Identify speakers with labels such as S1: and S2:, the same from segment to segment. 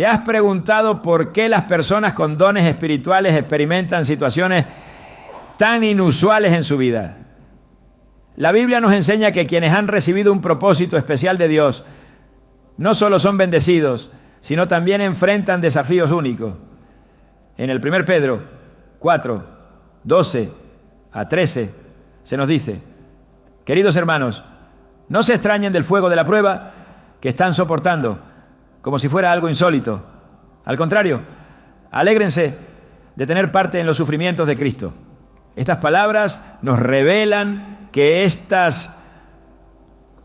S1: ¿Te has preguntado por qué las personas con dones espirituales experimentan situaciones tan inusuales en su vida? La Biblia nos enseña que quienes han recibido un propósito especial de Dios no solo son bendecidos, sino también enfrentan desafíos únicos. En el 1 Pedro 4, 12 a 13 se nos dice: queridos hermanos, no se extrañen del fuego de la prueba que están soportando, como si fuera algo insólito. Al contrario, alégrense de tener parte en los sufrimientos de Cristo. Estas palabras nos revelan que estas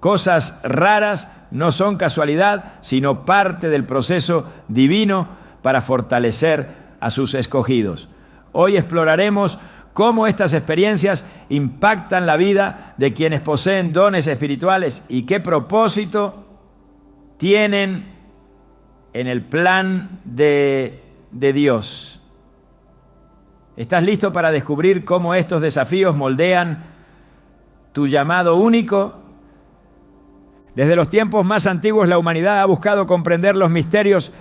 S1: cosas raras no son casualidad, sino parte del proceso divino para fortalecer a sus escogidos. Hoy exploraremos cómo estas experiencias impactan la vida de quienes poseen dones espirituales y qué propósito tienen en el plan de Dios. ¿Estás listo para descubrir cómo estos desafíos moldean tu llamado único? Desde los tiempos más antiguos, la humanidad ha buscado comprender los misterios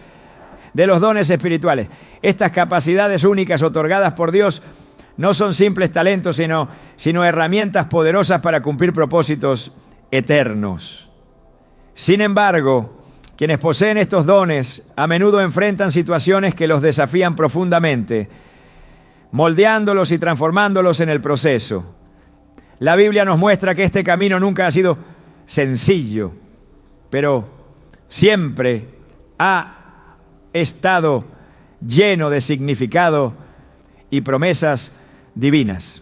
S1: de los dones espirituales. Estas capacidades únicas otorgadas por Dios no son simples talentos, sino herramientas poderosas para cumplir propósitos eternos. Sin embargo, quienes poseen estos dones a menudo enfrentan situaciones que los desafían profundamente, moldeándolos y transformándolos en el proceso. La Biblia nos muestra que este camino nunca ha sido sencillo, pero siempre ha estado lleno de significado y promesas divinas.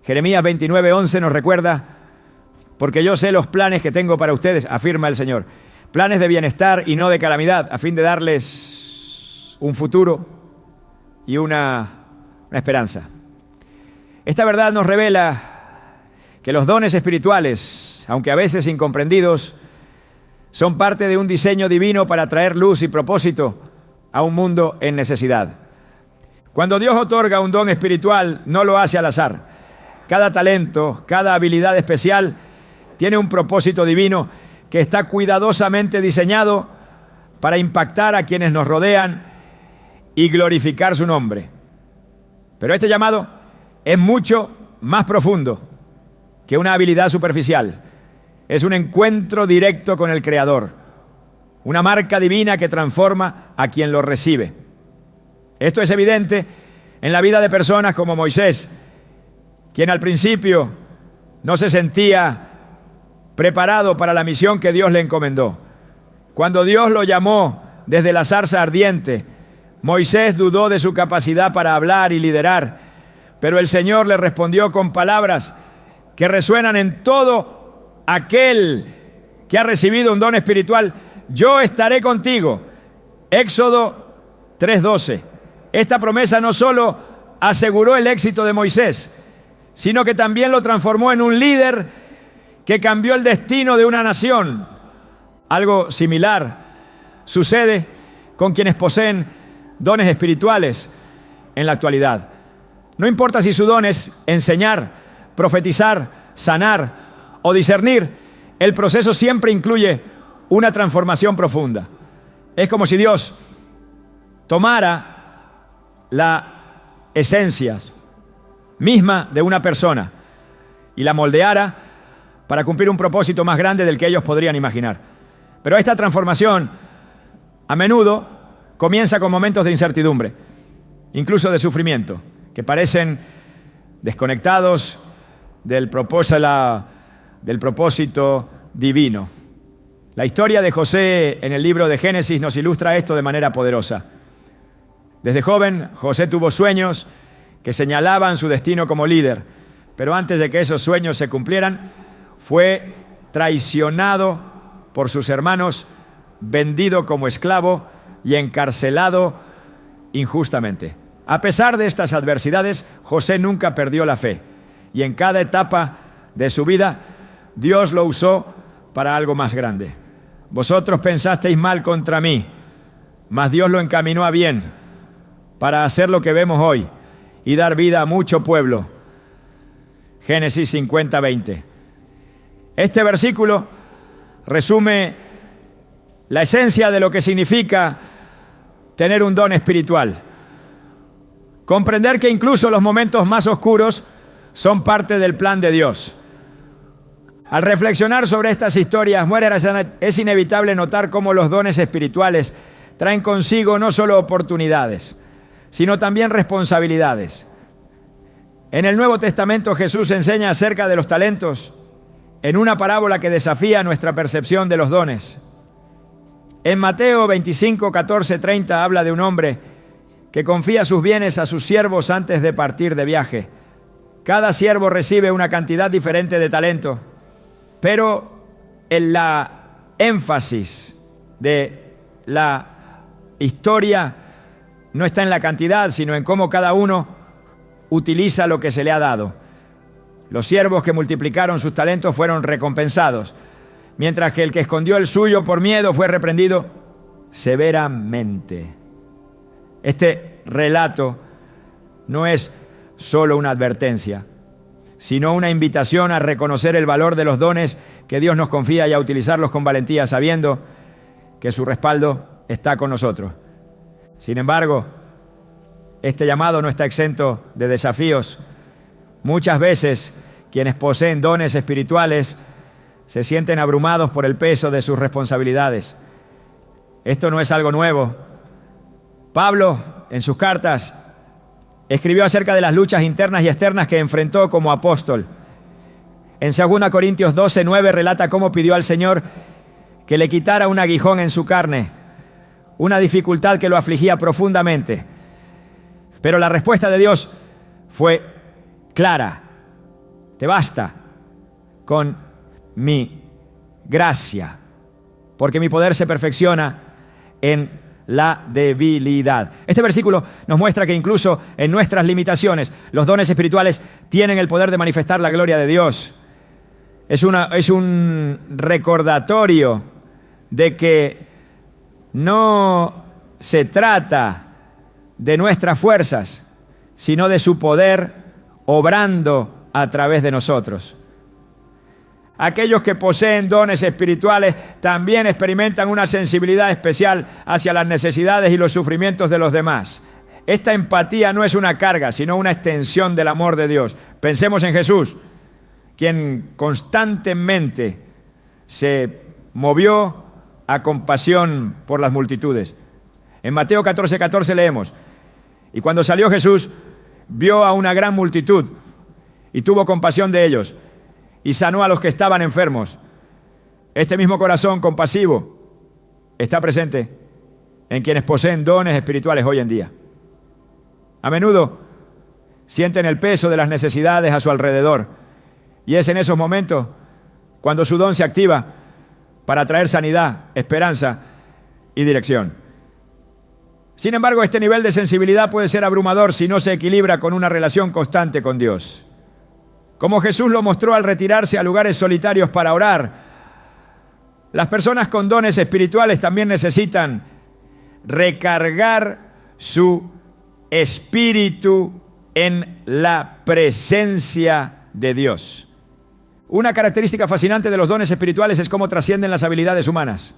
S1: Jeremías 29:11 nos recuerda: porque yo sé los planes que tengo para ustedes, afirma el Señor, planes de bienestar y no de calamidad, a fin de darles un futuro y una esperanza. Esta verdad nos revela que los dones espirituales, aunque a veces incomprendidos, son parte de un diseño divino para traer luz y propósito a un mundo en necesidad. Cuando Dios otorga un don espiritual, no lo hace al azar. Cada talento, cada habilidad especial tiene un propósito divino que está cuidadosamente diseñado para impactar a quienes nos rodean y glorificar su nombre. Pero este llamado es mucho más profundo que una habilidad superficial. Es un encuentro directo con el Creador, una marca divina que transforma a quien lo recibe. Esto es evidente en la vida de personas como Moisés, quien al principio no se sentía preparado para la misión que Dios le encomendó. Cuando Dios lo llamó desde la zarza ardiente, Moisés dudó de su capacidad para hablar y liderar, pero el Señor le respondió con palabras que resuenan en todo aquel que ha recibido un don espiritual: yo estaré contigo. Éxodo 3:12. Esta promesa no solo aseguró el éxito de Moisés, sino que también lo transformó en un líder que cambió el destino de una nación. Algo similar sucede con quienes poseen dones espirituales en la actualidad. No importa si su don es enseñar, profetizar, sanar o discernir, el proceso siempre incluye una transformación profunda. Es como si Dios tomara la esencia misma de una persona y la moldeara para cumplir un propósito más grande del que ellos podrían imaginar. Pero esta transformación a menudo comienza con momentos de incertidumbre, incluso de sufrimiento, que parecen desconectados del propósito divino. La historia de José en el libro de Génesis nos ilustra esto de manera poderosa. Desde joven, José tuvo sueños que señalaban su destino como líder, pero antes de que esos sueños se cumplieran, fue traicionado por sus hermanos, vendido como esclavo y encarcelado injustamente. A pesar de estas adversidades, José nunca perdió la fe, y en cada etapa de su vida, Dios lo usó para algo más grande. Vosotros pensasteis mal contra mí, mas Dios lo encaminó a bien, para hacer lo que vemos hoy y dar vida a mucho pueblo. Génesis 50:20. Este versículo resume la esencia de lo que significa tener un don espiritual. Comprender que incluso los momentos más oscuros son parte del plan de Dios. Al reflexionar sobre estas historias, es inevitable notar cómo los dones espirituales traen consigo no solo oportunidades, sino también responsabilidades. En el Nuevo Testamento Jesús enseña acerca de los talentos en una parábola que desafía nuestra percepción de los dones. En Mateo 25, 14, 30 habla de un hombre que confía sus bienes a sus siervos antes de partir de viaje. Cada siervo recibe una cantidad diferente de talento, pero en la énfasis de la historia no está en la cantidad, sino en cómo cada uno utiliza lo que se le ha dado. Los siervos que multiplicaron sus talentos fueron recompensados, mientras que el que escondió el suyo por miedo fue reprendido severamente. Este relato no es solo una advertencia, sino una invitación a reconocer el valor de los dones que Dios nos confía y a utilizarlos con valentía, sabiendo que su respaldo está con nosotros. Sin embargo, este llamado no está exento de desafíos. Muchas veces quienes poseen dones espirituales se sienten abrumados por el peso de sus responsabilidades. Esto no es algo nuevo. Pablo, en sus cartas, escribió acerca de las luchas internas y externas que enfrentó como apóstol. En 2 Corintios 12, 9 relata cómo pidió al Señor que le quitara un aguijón en su carne, una dificultad que lo afligía profundamente. Pero la respuesta de Dios fue clara: te basta con mi gracia, porque mi poder se perfecciona en la debilidad. Este versículo nos muestra que incluso en nuestras limitaciones, los dones espirituales tienen el poder de manifestar la gloria de Dios. Es un recordatorio de que no se trata de nuestras fuerzas, sino de su poder obrando a través de nosotros. Aquellos que poseen dones espirituales también experimentan una sensibilidad especial hacia las necesidades y los sufrimientos de los demás. Esta empatía no es una carga, sino una extensión del amor de Dios. Pensemos en Jesús, quien constantemente se movió a compasión por las multitudes. En Mateo 14, 14 leemos: y cuando salió Jesús, vio a una gran multitud y tuvo compasión de ellos, y sanó a los que estaban enfermos. Este mismo corazón compasivo está presente en quienes poseen dones espirituales hoy en día. A menudo sienten el peso de las necesidades a su alrededor, y es en esos momentos cuando su don se activa para traer sanidad, esperanza y dirección. Sin embargo, este nivel de sensibilidad puede ser abrumador si no se equilibra con una relación constante con Dios. Como Jesús lo mostró al retirarse a lugares solitarios para orar, las personas con dones espirituales también necesitan recargar su espíritu en la presencia de Dios. Una característica fascinante de los dones espirituales es cómo trascienden las habilidades humanas.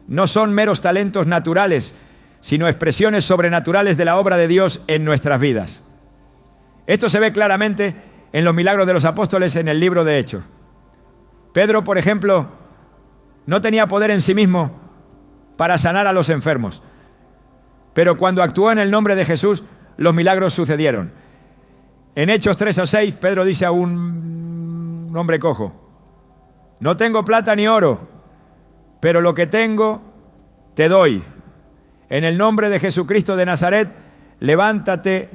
S1: No son meros talentos naturales, sino expresiones sobrenaturales de la obra de Dios en nuestras vidas. Esto se ve claramente en los milagros de los apóstoles en el libro de Hechos. Pedro, por ejemplo, no tenía poder en sí mismo para sanar a los enfermos, pero cuando actuó en el nombre de Jesús, los milagros sucedieron. En Hechos 3 o 6, Pedro dice a un hombre cojo: no tengo plata ni oro, pero lo que tengo te doy. En el nombre de Jesucristo de Nazaret, levántate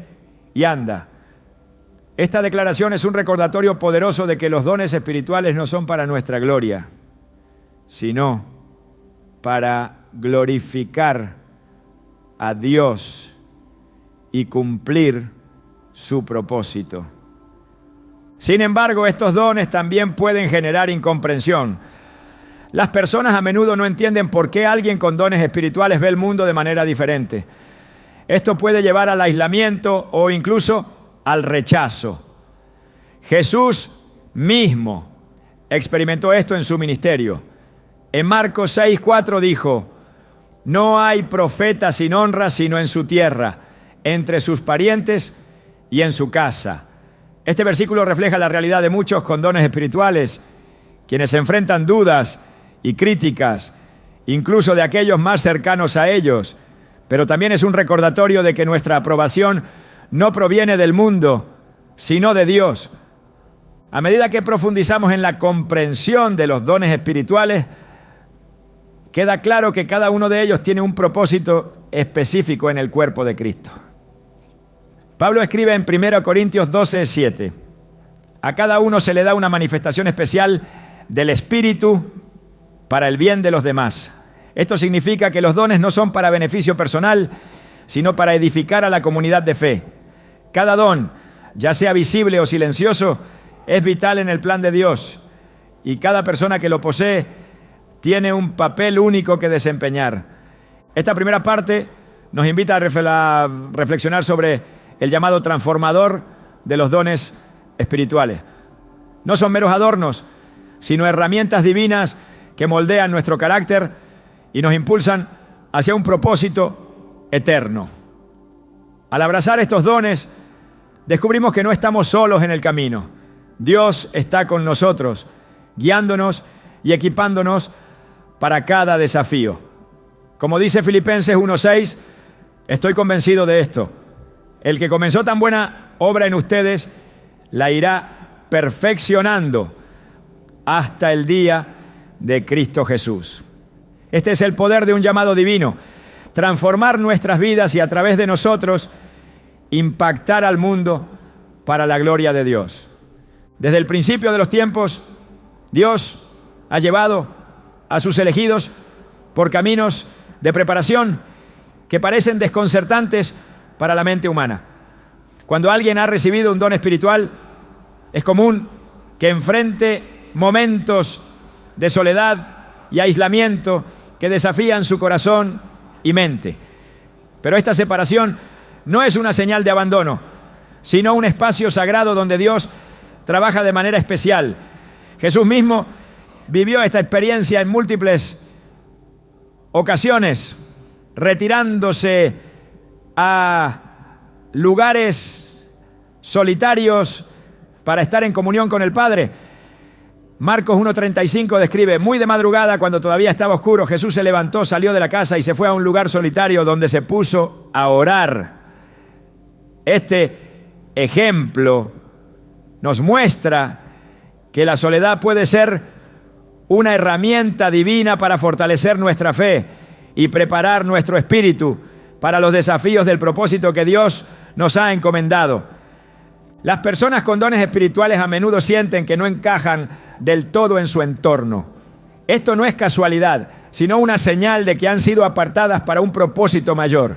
S1: y anda. Esta declaración es un recordatorio poderoso de que los dones espirituales no son para nuestra gloria, sino para glorificar a Dios y cumplir su propósito. Sin embargo, estos dones también pueden generar incomprensión. Las personas a menudo no entienden por qué alguien con dones espirituales ve el mundo de manera diferente. Esto puede llevar al aislamiento o incluso al rechazo. Jesús mismo experimentó esto en su ministerio. En Marcos 6:4 dijo: No hay profeta sin honra sino en su tierra, entre sus parientes y en su casa. Este versículo refleja la realidad de muchos con dones espirituales, quienes enfrentan dudas y críticas, incluso de aquellos más cercanos a ellos, pero también es un recordatorio de que nuestra aprobación no proviene del mundo, sino de Dios. A medida que profundizamos en la comprensión de los dones espirituales, queda claro que cada uno de ellos tiene un propósito específico en el cuerpo de Cristo. Pablo escribe en 1 Corintios 12:7: a cada uno se le da una manifestación especial del Espíritu para el bien de los demás. Esto significa que los dones no son para beneficio personal, sino para edificar a la comunidad de fe. Cada don, ya sea visible o silencioso, es vital en el plan de Dios, y cada persona que lo posee tiene un papel único que desempeñar. Esta primera parte nos invita a reflexionar sobre el llamado transformador de los dones espirituales. No son meros adornos, sino herramientas divinas que moldean nuestro carácter y nos impulsan hacia un propósito eterno. Al abrazar estos dones, descubrimos que no estamos solos en el camino. Dios está con nosotros, guiándonos y equipándonos para cada desafío. Como dice Filipenses 1:6, estoy convencido de esto: el que comenzó tan buena obra en ustedes, la irá perfeccionando hasta el día de Cristo Jesús. Este es el poder de un llamado divino: transformar nuestras vidas y a través de nosotros impactar al mundo para la gloria de Dios. Desde el principio de los tiempos, Dios ha llevado a sus elegidos por caminos de preparación que parecen desconcertantes para la mente humana. Cuando alguien ha recibido un don espiritual, es común que enfrente momentos de soledad y aislamiento que desafían su corazón y mente. Pero esta separación no es una señal de abandono, sino un espacio sagrado donde Dios trabaja de manera especial. Jesús mismo vivió esta experiencia en múltiples ocasiones, retirándose a lugares solitarios para estar en comunión con el Padre. Marcos 1:35 describe: muy de madrugada, cuando todavía estaba oscuro, Jesús se levantó, salió de la casa y se fue a un lugar solitario donde se puso a orar. Este ejemplo nos muestra que la soledad puede ser una herramienta divina para fortalecer nuestra fe y preparar nuestro espíritu para los desafíos del propósito que Dios nos ha encomendado. Las personas con dones espirituales a menudo sienten que no encajan del todo en su entorno. Esto no es casualidad, sino una señal de que han sido apartadas para un propósito mayor.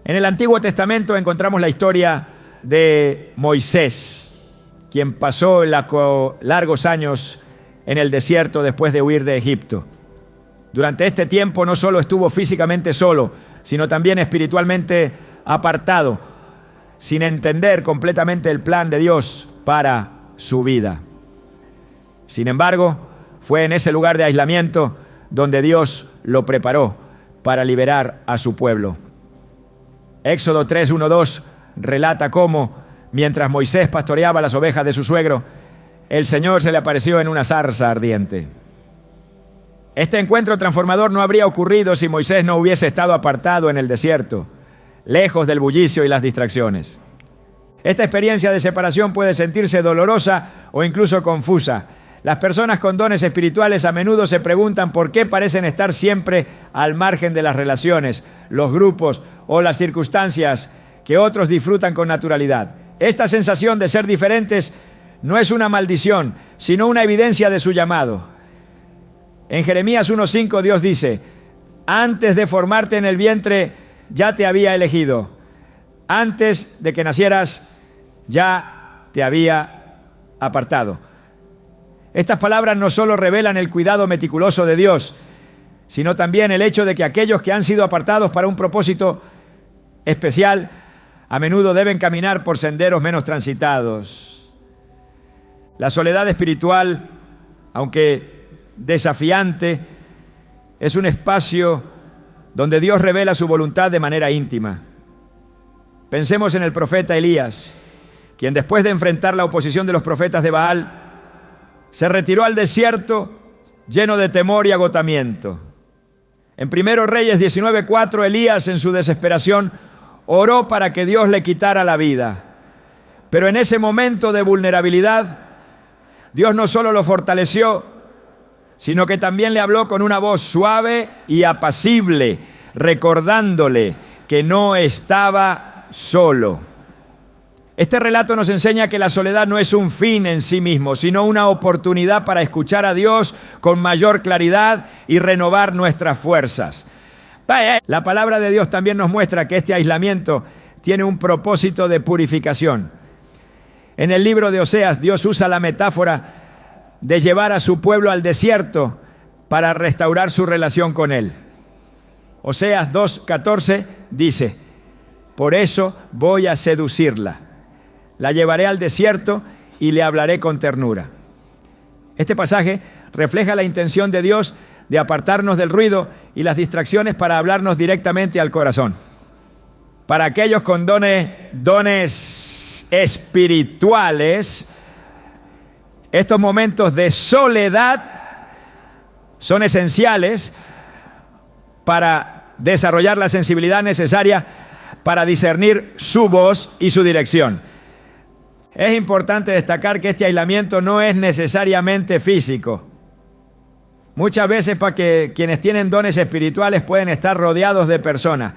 S1: En el Antiguo Testamento encontramos la historia de Moisés, quien pasó largos años en el desierto después de huir de Egipto. Durante este tiempo no solo estuvo físicamente solo, sino también espiritualmente apartado, sin entender completamente el plan de Dios para su vida. Sin embargo, fue en ese lugar de aislamiento donde Dios lo preparó para liberar a su pueblo. Éxodo 3:1-2 relata cómo, mientras Moisés pastoreaba las ovejas de su suegro, el Señor se le apareció en una zarza ardiente. Este encuentro transformador no habría ocurrido si Moisés no hubiese estado apartado en el desierto, lejos del bullicio y las distracciones. Esta experiencia de separación puede sentirse dolorosa o incluso confusa. Las personas con dones espirituales a menudo se preguntan por qué parecen estar siempre al margen de las relaciones, los grupos o las circunstancias que otros disfrutan con naturalidad. Esta sensación de ser diferentes no es una maldición, sino una evidencia de su llamado. En Jeremías 1:5 Dios dice: antes de formarte en el vientre ya te había elegido, antes de que nacieras ya te había apartado. Estas palabras no solo revelan el cuidado meticuloso de Dios, sino también el hecho de que aquellos que han sido apartados para un propósito especial a menudo deben caminar por senderos menos transitados. La soledad espiritual, aunque desafiante, es un espacio donde Dios revela su voluntad de manera íntima. Pensemos en el profeta Elías, quien después de enfrentar la oposición de los profetas de Baal, se retiró al desierto lleno de temor y agotamiento. En 1 Reyes 19:4, Elías, en su desesperación, oró para que Dios le quitara la vida. Pero en ese momento de vulnerabilidad, Dios no solo lo fortaleció, sino que también le habló con una voz suave y apacible, recordándole que no estaba solo. Este relato nos enseña que la soledad no es un fin en sí mismo, sino una oportunidad para escuchar a Dios con mayor claridad y renovar nuestras fuerzas. La palabra de Dios también nos muestra que este aislamiento tiene un propósito de purificación. En el libro de Oseas, Dios usa la metáfora de llevar a su pueblo al desierto para restaurar su relación con Él. Oseas 2:14 dice: por eso voy a seducirla. La llevaré al desierto y le hablaré con ternura. Este pasaje refleja la intención de Dios de apartarnos del ruido y las distracciones para hablarnos directamente al corazón. Para aquellos con dones espirituales, estos momentos de soledad son esenciales para desarrollar la sensibilidad necesaria para discernir su voz y su dirección. Es importante destacar que este aislamiento no es necesariamente físico. Muchas veces para que quienes tienen dones espirituales pueden estar rodeados de personas,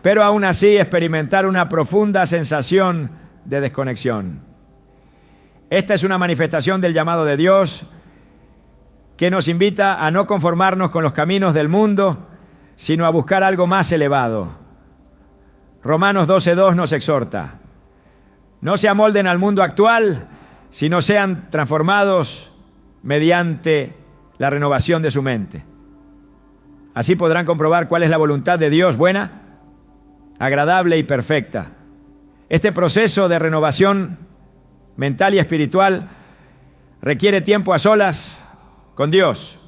S1: pero aún así experimentar una profunda sensación de desconexión. Esta es una manifestación del llamado de Dios que nos invita a no conformarnos con los caminos del mundo, sino a buscar algo más elevado. Romanos 12:2 nos exhorta: no se amolden al mundo actual, sino sean transformados mediante la renovación de su mente. Así podrán comprobar cuál es la voluntad de Dios, buena, agradable y perfecta. Este proceso de renovación mental y espiritual requiere tiempo a solas con Dios,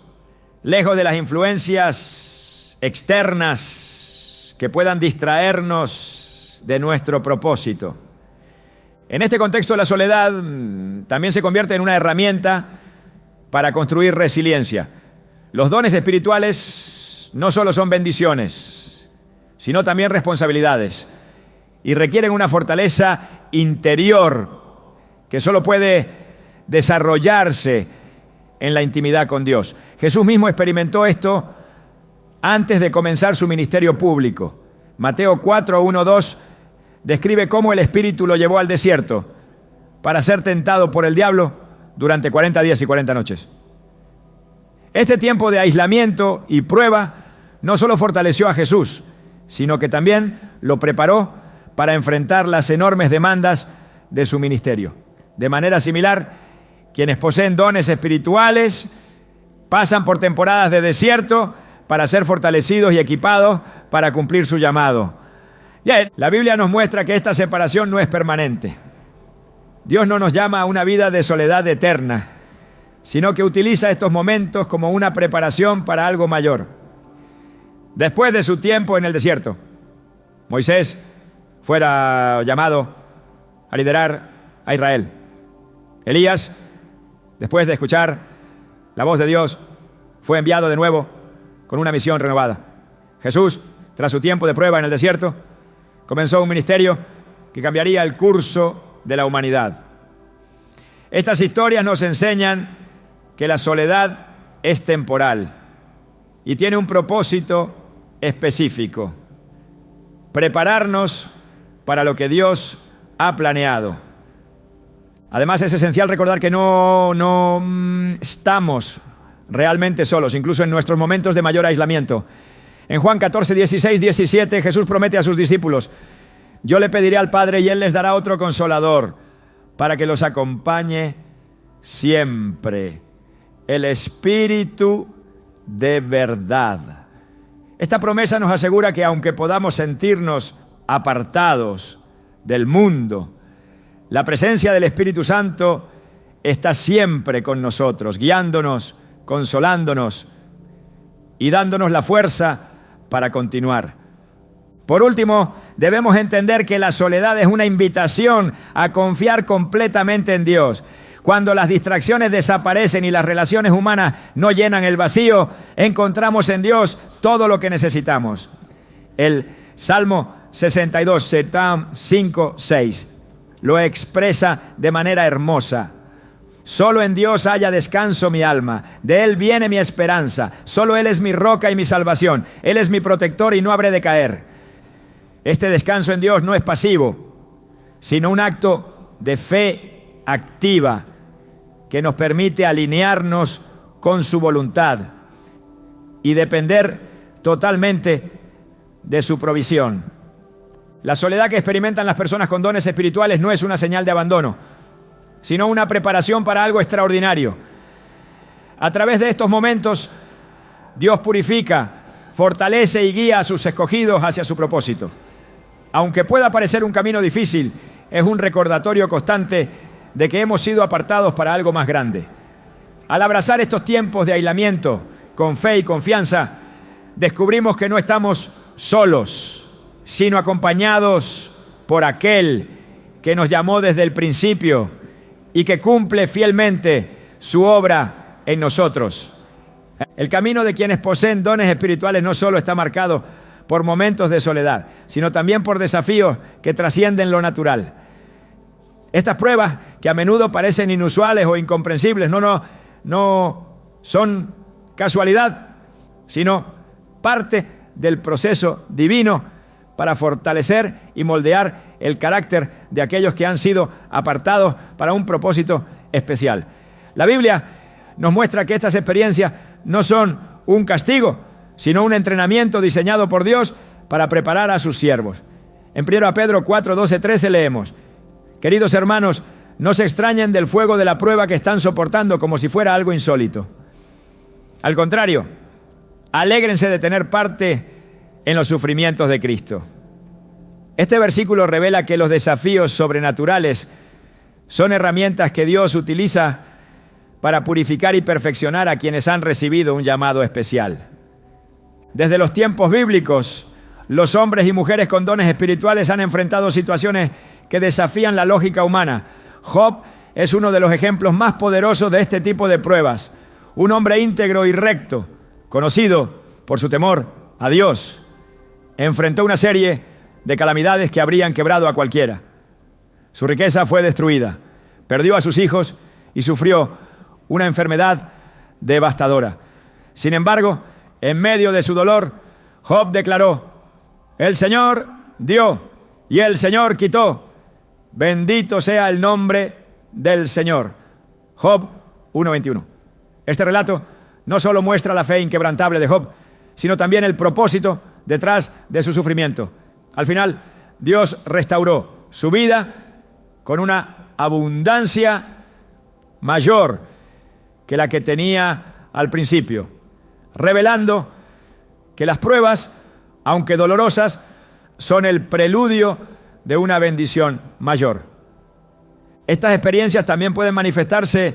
S1: lejos de las influencias externas que puedan distraernos de nuestro propósito. En este contexto, la soledad también se convierte en una herramienta para construir resiliencia. Los dones espirituales no solo son bendiciones, sino también responsabilidades, y requieren una fortaleza interior que solo puede desarrollarse en la intimidad con Dios. Jesús mismo experimentó esto antes de comenzar su ministerio público. Mateo 4:1-2 describe cómo el Espíritu lo llevó al desierto para ser tentado por el diablo durante 40 días y 40 noches. Este tiempo de aislamiento y prueba no solo fortaleció a Jesús, sino que también lo preparó para enfrentar las enormes demandas de su ministerio. De manera similar, quienes poseen dones espirituales pasan por temporadas de desierto para ser fortalecidos y equipados para cumplir su llamado. Bien, la Biblia nos muestra que esta separación no es permanente. Dios no nos llama a una vida de soledad eterna, sino que utiliza estos momentos como una preparación para algo mayor. Después de su tiempo en el desierto, Moisés fuera llamado a liderar a Israel. Elías, después de escuchar la voz de Dios, fue enviado de nuevo con una misión renovada. Jesús, tras su tiempo de prueba en el desierto, comenzó un ministerio que cambiaría el curso de la humanidad. Estas historias nos enseñan que la soledad es temporal y tiene un propósito específico: prepararnos para lo que Dios ha planeado. Además, es esencial recordar que no estamos realmente solos, incluso en nuestros momentos de mayor aislamiento. En Juan 14, 16, 17, Jesús promete a sus discípulos: yo le pediré al Padre y Él les dará otro consolador para que los acompañe siempre, el Espíritu de verdad. Esta promesa nos asegura que aunque podamos sentirnos apartados del mundo, la presencia del Espíritu Santo está siempre con nosotros, guiándonos, consolándonos y dándonos la fuerza para continuar. Por último, debemos entender que la soledad es una invitación a confiar completamente en Dios. Cuando las distracciones desaparecen y las relaciones humanas no llenan el vacío, encontramos en Dios todo lo que necesitamos. El Salmo 62, 5, 6, lo expresa de manera hermosa. Solo en Dios haya descanso mi alma, de Él viene mi esperanza, solo Él es mi roca y mi salvación, Él es mi protector y no habré de caer. Este descanso en Dios no es pasivo, sino un acto de fe activa que nos permite alinearnos con su voluntad y depender totalmente de su provisión. La soledad que experimentan las personas con dones espirituales no es una señal de abandono, sino una preparación para algo extraordinario. A través de estos momentos, Dios purifica, fortalece y guía a sus escogidos hacia su propósito. Aunque pueda parecer un camino difícil, es un recordatorio constante de que hemos sido apartados para algo más grande. Al abrazar estos tiempos de aislamiento con fe y confianza, descubrimos que no estamos solos, sino acompañados por aquel que nos llamó desde el principio y que cumple fielmente su obra en nosotros. El camino de quienes poseen dones espirituales no solo está marcado por momentos de soledad, sino también por desafíos que trascienden lo natural. Estas pruebas, que a menudo parecen inusuales o incomprensibles, no son casualidad, sino parte del proceso divino para fortalecer y moldear el carácter de aquellos que han sido apartados para un propósito especial. La Biblia nos muestra que estas experiencias no son un castigo, sino un entrenamiento diseñado por Dios para preparar a sus siervos. En 1 Pedro 4, 12, 13 leemos: queridos hermanos, no se extrañen del fuego de la prueba que están soportando como si fuera algo insólito. Al contrario, alégrense de tener parte en los sufrimientos de Cristo. Este versículo revela que los desafíos sobrenaturales son herramientas que Dios utiliza para purificar y perfeccionar a quienes han recibido un llamado especial. Desde los tiempos bíblicos, los hombres y mujeres con dones espirituales han enfrentado situaciones que desafían la lógica humana. Job es uno de los ejemplos más poderosos de este tipo de pruebas. Un hombre íntegro y recto, conocido por su temor a Dios, enfrentó una serie de calamidades que habrían quebrado a cualquiera. Su riqueza fue destruida, perdió a sus hijos y sufrió una enfermedad devastadora. Sin embargo, en medio de su dolor, Job declaró: el Señor dio y el Señor quitó. Bendito sea el nombre del Señor. Job 1:21. Este relato no solo muestra la fe inquebrantable de Job, sino también el propósito detrás de su sufrimiento. Al final, Dios restauró su vida con una abundancia mayor que la que tenía al principio, revelando que las pruebas, aunque dolorosas, son el preludio de una bendición mayor. Estas experiencias también pueden manifestarse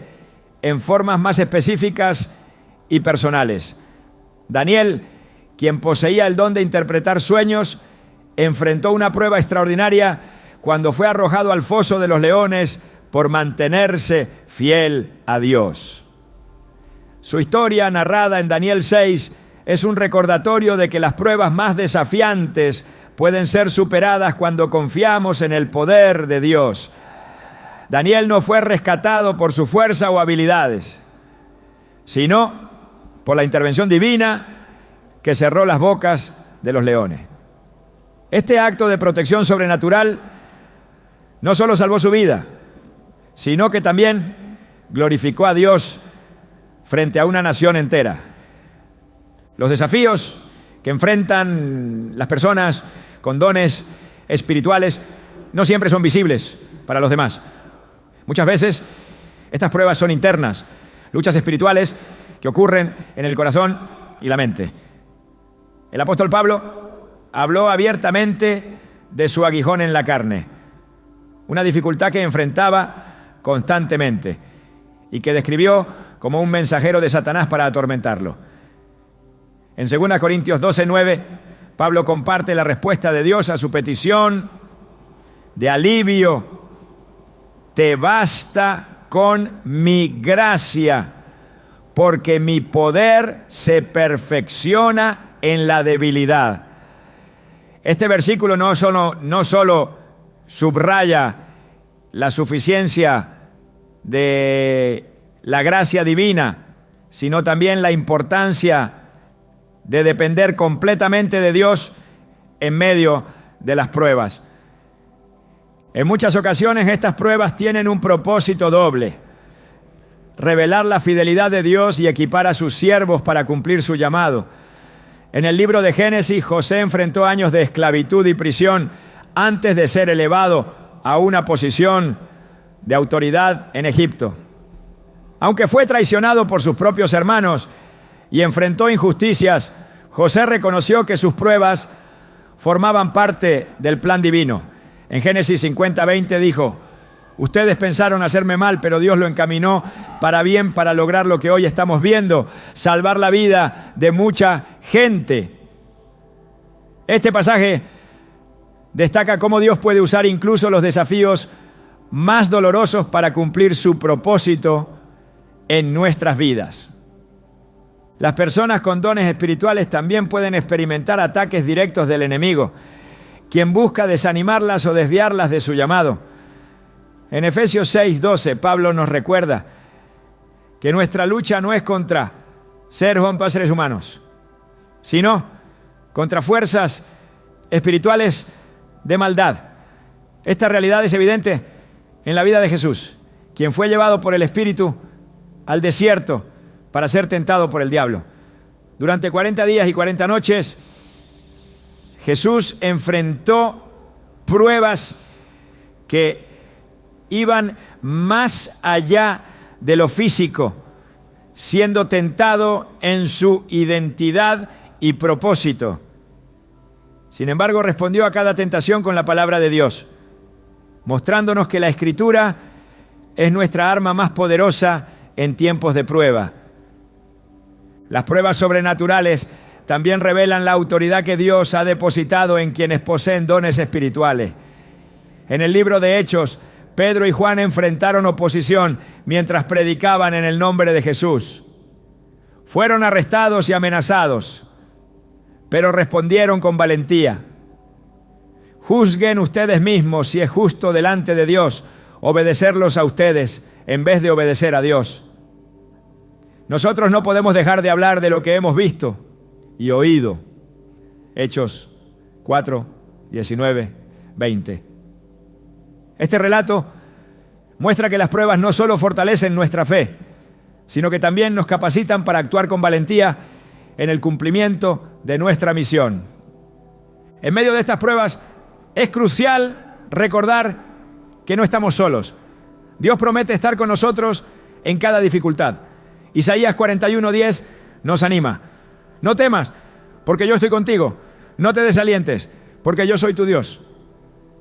S1: en formas más específicas y personales. Daniel, quien poseía el don de interpretar sueños, enfrentó una prueba extraordinaria cuando fue arrojado al foso de los leones por mantenerse fiel a Dios. Su historia, narrada en Daniel 6, es un recordatorio de que las pruebas más desafiantes pueden ser superadas cuando confiamos en el poder de Dios. Daniel no fue rescatado por su fuerza o habilidades, sino por la intervención divina que cerró las bocas de los leones. Este acto de protección sobrenatural no solo salvó su vida, sino que también glorificó a Dios frente a una nación entera. Los desafíos que enfrentan las personas con dones espirituales no siempre son visibles para los demás. Muchas veces estas pruebas son internas, luchas espirituales que ocurren en el corazón y la mente. El apóstol Pablo habló abiertamente de su aguijón en la carne, una dificultad que enfrentaba constantemente y que describió como un mensajero de Satanás para atormentarlo. En 2 Corintios 12:9, Pablo comparte la respuesta de Dios a su petición de alivio. Te basta con mi gracia, porque mi poder se perfecciona en la debilidad. Este versículo no solo subraya la suficiencia de la gracia divina, sino también la importancia de depender completamente de Dios en medio de las pruebas. En muchas ocasiones estas pruebas tienen un propósito doble: revelar la fidelidad de Dios y equipar a sus siervos para cumplir su llamado. En el libro de Génesis, José enfrentó años de esclavitud y prisión antes de ser elevado a una posición de autoridad en Egipto. Aunque fue traicionado por sus propios hermanos y enfrentó injusticias, José reconoció que sus pruebas formaban parte del plan divino. En Génesis 50:20 dijo: ustedes pensaron hacerme mal, pero Dios lo encaminó para bien, para lograr lo que hoy estamos viendo, salvar la vida de mucha gente. Este pasaje destaca cómo Dios puede usar incluso los desafíos más dolorosos para cumplir su propósito en nuestras vidas. Las personas con dones espirituales también pueden experimentar ataques directos del enemigo, quien busca desanimarlas o desviarlas de su llamado. En Efesios 6:12, Pablo nos recuerda que nuestra lucha no es contra seres humanos, sino contra fuerzas espirituales de maldad. Esta realidad es evidente en la vida de Jesús, quien fue llevado por el Espíritu al desierto para ser tentado por el diablo. Durante 40 días y 40 noches, Jesús enfrentó pruebas que iban más allá de lo físico, siendo tentado en su identidad y propósito. Sin embargo, respondió a cada tentación con la palabra de Dios, mostrándonos que la Escritura es nuestra arma más poderosa en tiempos de prueba. Las pruebas sobrenaturales también revelan la autoridad que Dios ha depositado en quienes poseen dones espirituales. En el libro de Hechos, Pedro y Juan enfrentaron oposición mientras predicaban en el nombre de Jesús. Fueron arrestados y amenazados, pero respondieron con valentía. Juzguen ustedes mismos si es justo delante de Dios obedecerlos a ustedes en vez de obedecer a Dios. Nosotros no podemos dejar de hablar de lo que hemos visto y oído. Hechos 4, 19, 20. Este relato muestra que las pruebas no solo fortalecen nuestra fe, sino que también nos capacitan para actuar con valentía en el cumplimiento de nuestra misión. En medio de estas pruebas es crucial recordar que no estamos solos. Dios promete estar con nosotros en cada dificultad. Isaías 41:10 nos anima. No temas, porque yo estoy contigo. No te desalientes, porque yo soy tu Dios.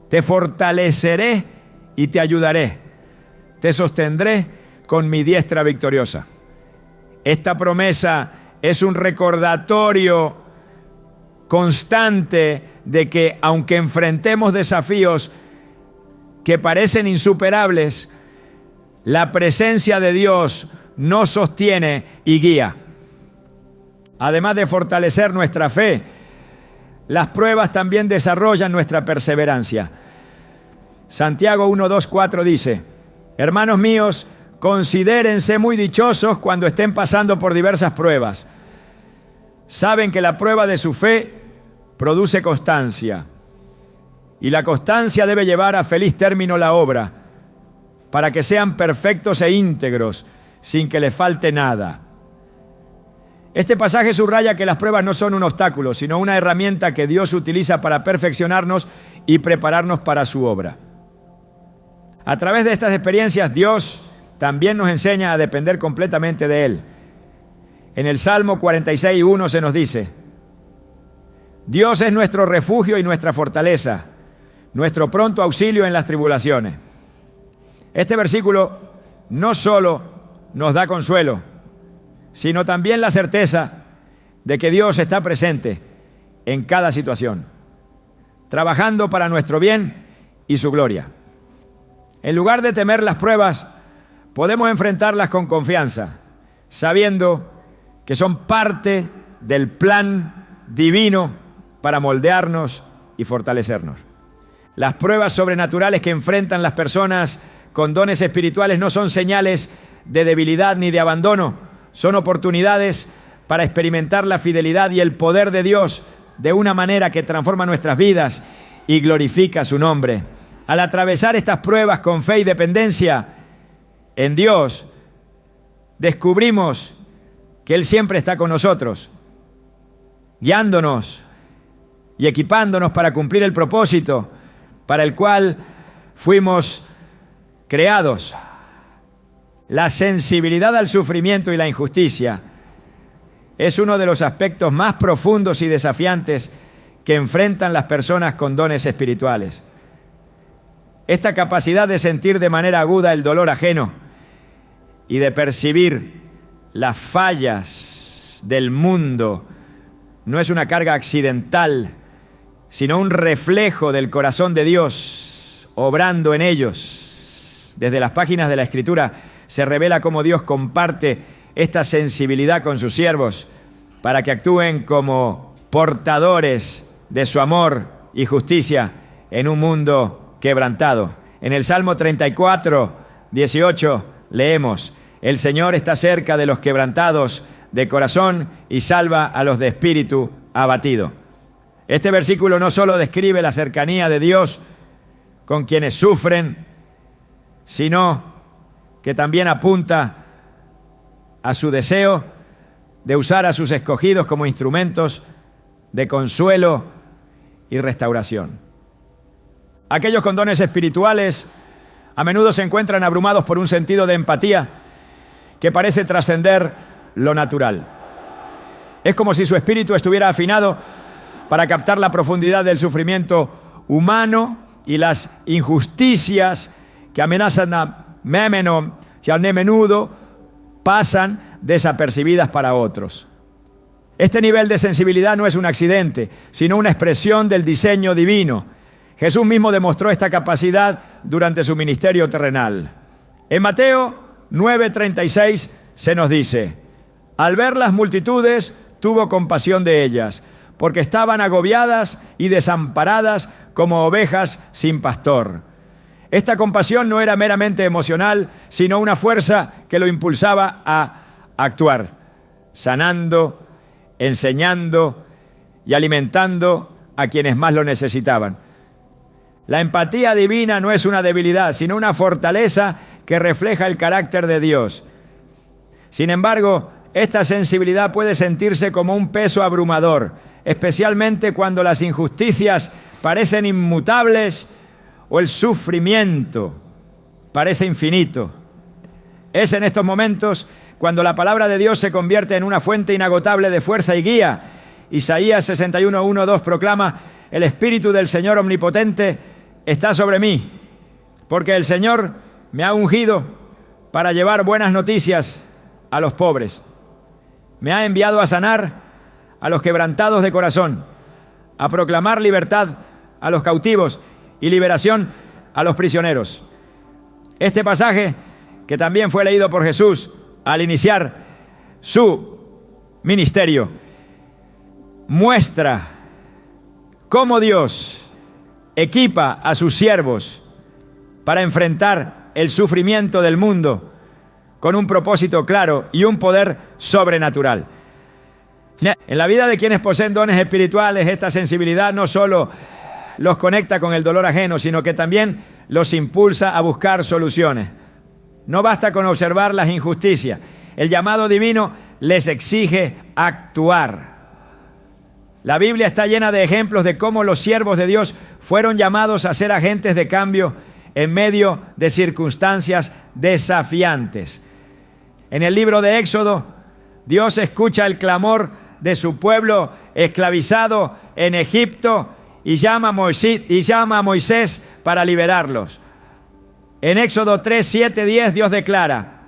S1: Te fortaleceré y te ayudaré. Te sostendré con mi diestra victoriosa. Esta promesa es un recordatorio constante de que aunque enfrentemos desafíos que parecen insuperables, la presencia de Dios nos sostiene y guía. Además de fortalecer nuestra fe, las pruebas también desarrollan nuestra perseverancia. Santiago 1:2-4 dice: hermanos míos, considérense muy dichosos cuando estén pasando por diversas pruebas. Saben que la prueba de su fe produce constancia, y la constancia debe llevar a feliz término la obra, para que sean perfectos e íntegros, sin que les falte nada. Este pasaje subraya que las pruebas no son un obstáculo, sino una herramienta que Dios utiliza para perfeccionarnos y prepararnos para su obra. A través de estas experiencias, Dios también nos enseña a depender completamente de Él. En el Salmo 46:1 se nos dice: Dios es nuestro refugio y nuestra fortaleza, nuestro pronto auxilio en las tribulaciones. Este versículo no solo nos da consuelo, sino también la certeza de que Dios está presente en cada situación, trabajando para nuestro bien y su gloria. En lugar de temer las pruebas, podemos enfrentarlas con confianza, sabiendo que son parte del plan divino para moldearnos y fortalecernos. Las pruebas sobrenaturales que enfrentan las personas con dones espirituales no son señales de debilidad ni de abandono, son oportunidades para experimentar la fidelidad y el poder de Dios de una manera que transforma nuestras vidas y glorifica su nombre. Al atravesar estas pruebas con fe y dependencia en Dios, descubrimos que Él siempre está con nosotros, guiándonos y equipándonos para cumplir el propósito para el cual fuimos creados. La sensibilidad al sufrimiento y la injusticia es uno de los aspectos más profundos y desafiantes que enfrentan las personas con dones espirituales. Esta capacidad de sentir de manera aguda el dolor ajeno y de percibir las fallas del mundo no es una carga accidental, sino un reflejo del corazón de Dios obrando en ellos. Desde las páginas de la Escritura se revela cómo Dios comparte esta sensibilidad con sus siervos para que actúen como portadores de su amor y justicia en un mundo quebrantado. En el Salmo 34, 18 leemos: el Señor está cerca de los quebrantados de corazón y salva a los de espíritu abatido. Este versículo no solo describe la cercanía de Dios con quienes sufren, sino que también apunta a su deseo de usar a sus escogidos como instrumentos de consuelo y restauración. Aquellos con dones espirituales a menudo se encuentran abrumados por un sentido de empatía que parece trascender lo natural. Es como si su espíritu estuviera afinado para captar la profundidad del sufrimiento humano y las injusticias que amenazan a menudo pasan desapercibidas para otros. Este nivel de sensibilidad no es un accidente, sino una expresión del diseño divino. Jesús mismo demostró esta capacidad durante su ministerio terrenal. En Mateo 9:36 se nos dice: al ver las multitudes, tuvo compasión de ellas, porque estaban agobiadas y desamparadas como ovejas sin pastor. Esta compasión no era meramente emocional, sino una fuerza que lo impulsaba a actuar, sanando, enseñando y alimentando a quienes más lo necesitaban. La empatía divina no es una debilidad, sino una fortaleza que refleja el carácter de Dios. Sin embargo, esta sensibilidad puede sentirse como un peso abrumador, especialmente cuando las injusticias parecen inmutables o el sufrimiento parece infinito. Es en estos momentos cuando la palabra de Dios se convierte en una fuente inagotable de fuerza y guía. Isaías 61:1-2 proclama: el Espíritu del Señor Omnipotente está sobre mí, porque el Señor me ha ungido para llevar buenas noticias a los pobres. Me ha enviado a sanar a los quebrantados de corazón, a proclamar libertad a los cautivos y liberación a los prisioneros. Este pasaje, que también fue leído por Jesús al iniciar su ministerio, muestra cómo Dios equipa a sus siervos para enfrentar el sufrimiento del mundo con un propósito claro y un poder sobrenatural. En la vida de quienes poseen dones espirituales, esta sensibilidad no solo los conecta con el dolor ajeno, sino que también los impulsa a buscar soluciones. No basta con observar las injusticias. El llamado divino les exige actuar. La Biblia está llena de ejemplos de cómo los siervos de Dios fueron llamados a ser agentes de cambio en medio de circunstancias desafiantes. En el libro de Éxodo, Dios escucha el clamor de su pueblo esclavizado en Egipto y llama a Moisés para liberarlos. En Éxodo 3, 7, 10, Dios declara: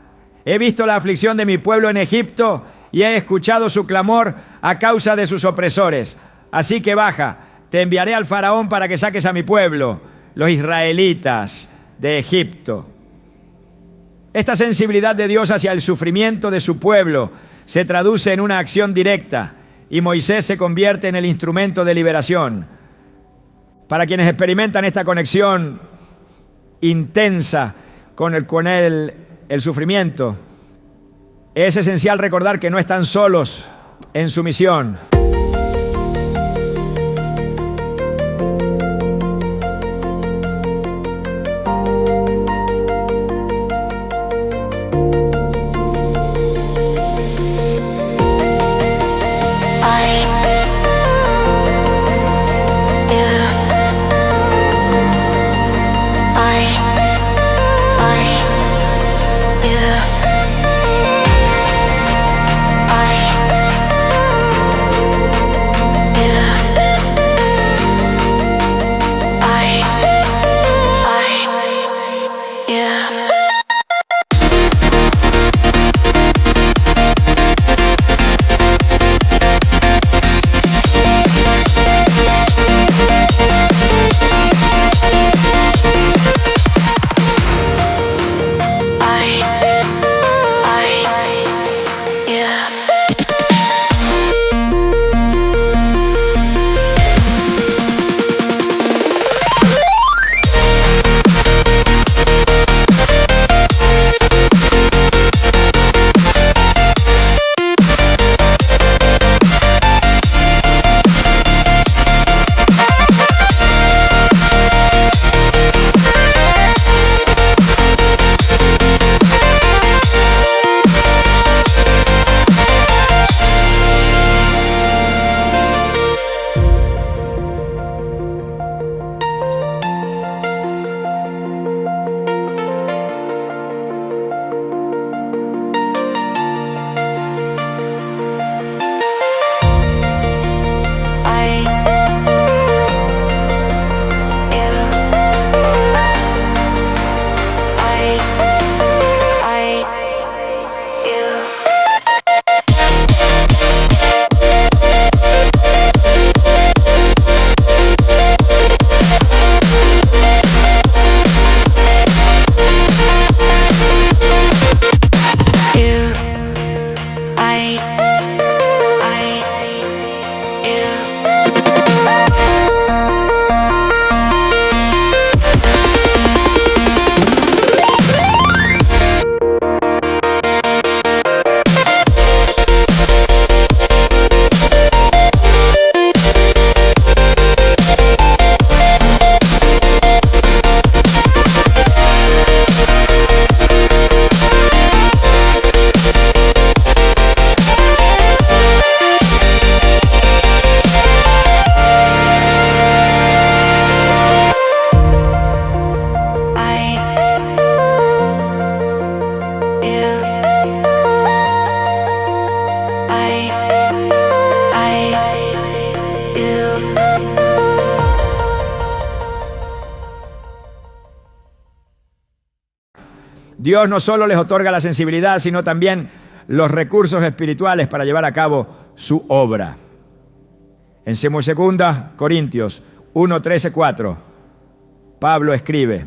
S1: he visto la aflicción de mi pueblo en Egipto y he escuchado su clamor a causa de sus opresores. Así que baja, te enviaré al faraón para que saques a mi pueblo, los israelitas de Egipto. Esta sensibilidad de Dios hacia el sufrimiento de su pueblo se traduce en una acción directa y Moisés se convierte en el instrumento de liberación. Para quienes experimentan esta conexión intensa con el sufrimiento, es esencial recordar que no están solos en su misión. Dios no solo les otorga la sensibilidad, sino también los recursos espirituales para llevar a cabo su obra. En 2 Corintios 1, 13, 4, Pablo escribe: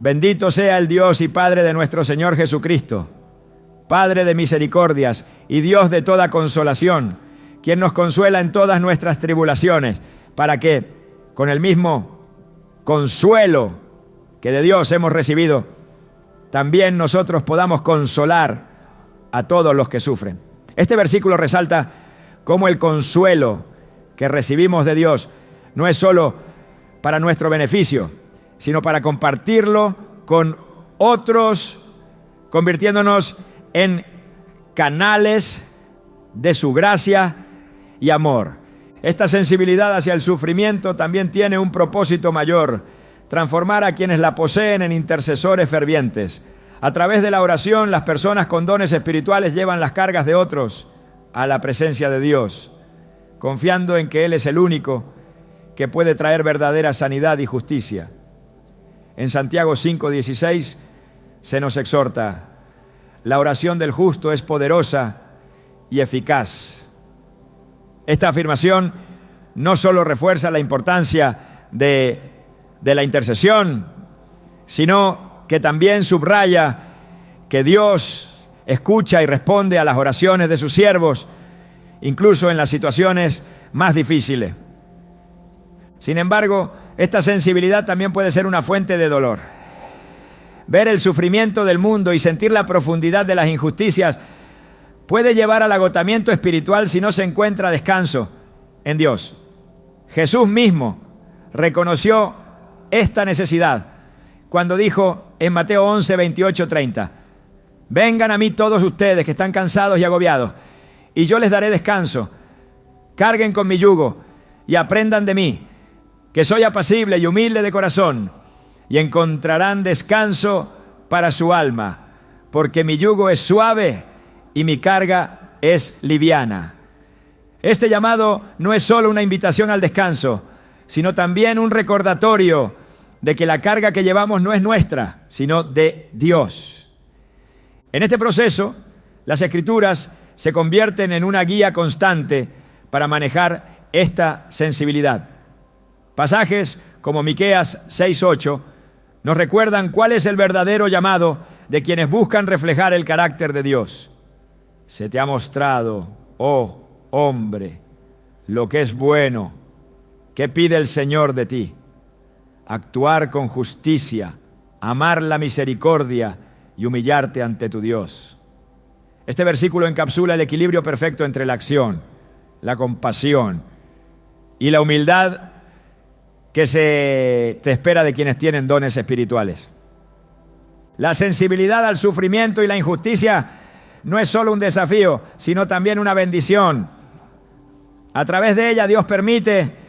S1: bendito sea el Dios y Padre de nuestro Señor Jesucristo, Padre de misericordias y Dios de toda consolación, quien nos consuela en todas nuestras tribulaciones, para que, con el mismo consuelo que de Dios hemos recibido, también nosotros podamos consolar a todos los que sufren. Este versículo resalta cómo el consuelo que recibimos de Dios no es solo para nuestro beneficio, sino para compartirlo con otros, convirtiéndonos en canales de su gracia y amor. Esta sensibilidad hacia el sufrimiento también tiene un propósito mayor: transformar a quienes la poseen en intercesores fervientes. A través de la oración, las personas con dones espirituales llevan las cargas de otros a la presencia de Dios, confiando en que Él es el único que puede traer verdadera sanidad y justicia. En Santiago 5:16 se nos exhorta: la oración del justo es poderosa y eficaz. Esta afirmación no solo refuerza la importancia de la intercesión, sino que también subraya que Dios escucha y responde a las oraciones de sus siervos, incluso en las situaciones más difíciles. Sin embargo, esta sensibilidad también puede ser una fuente de dolor. Ver el sufrimiento del mundo y sentir la profundidad de las injusticias puede llevar al agotamiento espiritual si no se encuentra descanso en Dios. Jesús mismo reconoció esta necesidad cuando dijo en Mateo 11, 28, 30: vengan a mí todos ustedes que están cansados y agobiados, y yo les daré descanso. Carguen con mi yugo y aprendan de mí, que soy apacible y humilde de corazón, y encontrarán descanso para su alma, porque mi yugo es suave y mi carga es liviana. Este llamado no es solo una invitación al descanso, sino también un recordatorio de que la carga que llevamos no es nuestra, sino de Dios. En este proceso, las Escrituras se convierten en una guía constante para manejar esta sensibilidad. Pasajes como Miqueas 6:8 nos recuerdan cuál es el verdadero llamado de quienes buscan reflejar el carácter de Dios. Se te ha mostrado, oh hombre, lo que es bueno. ¿Qué pide el Señor de ti? Actuar con justicia, amar la misericordia y humillarte ante tu Dios. Este versículo encapsula el equilibrio perfecto entre la acción, la compasión y la humildad que se espera de quienes tienen dones espirituales. La sensibilidad al sufrimiento y la injusticia no es solo un desafío, sino también una bendición. A través de ella Dios permite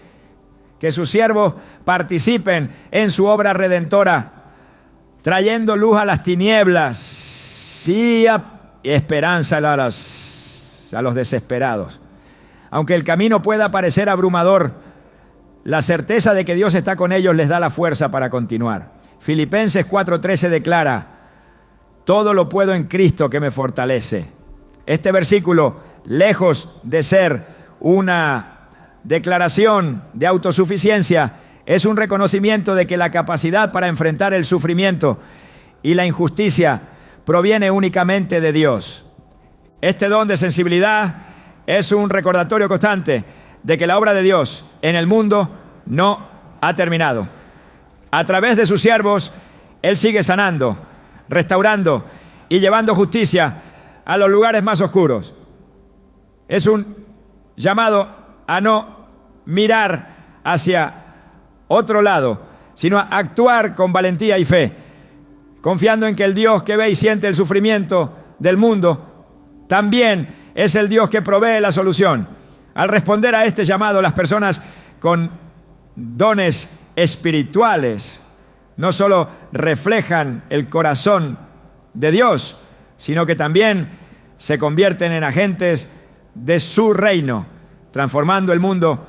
S1: que sus siervos participen en su obra redentora, trayendo luz a las tinieblas y esperanza a los desesperados. Aunque el camino pueda parecer abrumador, la certeza de que Dios está con ellos les da la fuerza para continuar. Filipenses 4:13 declara: todo lo puedo en Cristo que me fortalece. Este versículo, lejos de ser una declaración de autosuficiencia, es un reconocimiento de que la capacidad para enfrentar el sufrimiento y la injusticia proviene únicamente de Dios. Este don de sensibilidad es un recordatorio constante de que la obra de Dios en el mundo no ha terminado. A través de sus siervos, Él sigue sanando, restaurando y llevando justicia a los lugares más oscuros. Es un llamado a no mirar hacia otro lado, sino a actuar con valentía y fe, confiando en que el Dios que ve y siente el sufrimiento del mundo también es el Dios que provee la solución. Al responder a este llamado, las personas con dones espirituales no solo reflejan el corazón de Dios, sino que también se convierten en agentes de su reino, transformando el mundo,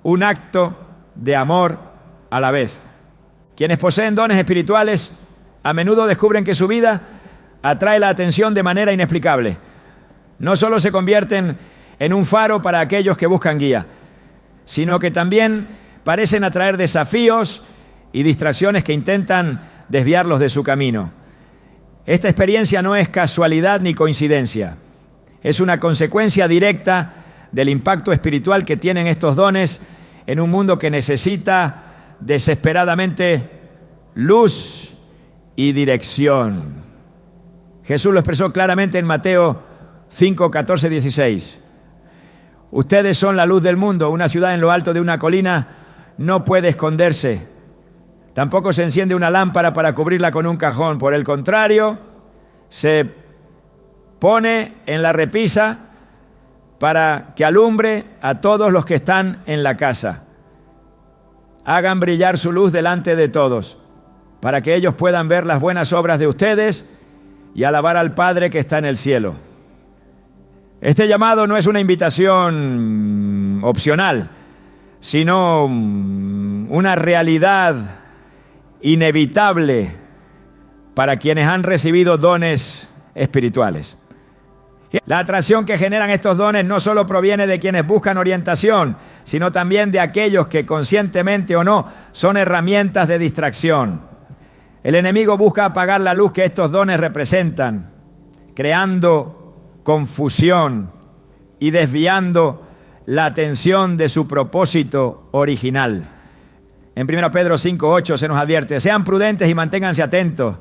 S1: un acto de amor a la vez. Quienes poseen dones espirituales a menudo descubren que su vida atrae la atención de manera inexplicable. No solo se convierten en un faro para aquellos que buscan guía, sino que también parecen atraer desafíos y distracciones que intentan desviarlos de su camino. Esta experiencia no es casualidad ni coincidencia. Es una consecuencia directa del impacto espiritual que tienen estos dones en un mundo que necesita desesperadamente luz y dirección. Jesús lo expresó claramente en Mateo 5, 14, 16. Ustedes son la luz del mundo. Una ciudad en lo alto de una colina no puede esconderse. Tampoco se enciende una lámpara para cubrirla con un cajón. Por el contrario, se pone en la repisa para que alumbre a todos los que están en la casa. Hagan brillar su luz delante de todos, para que ellos puedan ver las buenas obras de ustedes y alabar al Padre que está en el cielo. Este llamado no es una invitación opcional, sino una realidad inevitable para quienes han recibido dones espirituales. La atracción que generan estos dones no solo proviene de quienes buscan orientación, sino también de aquellos que, conscientemente o no, son herramientas de distracción. El enemigo busca apagar la luz que estos dones representan, creando confusión y desviando la atención de su propósito original. En 1 Pedro 5:8 se nos advierte: sean prudentes y manténganse atentos.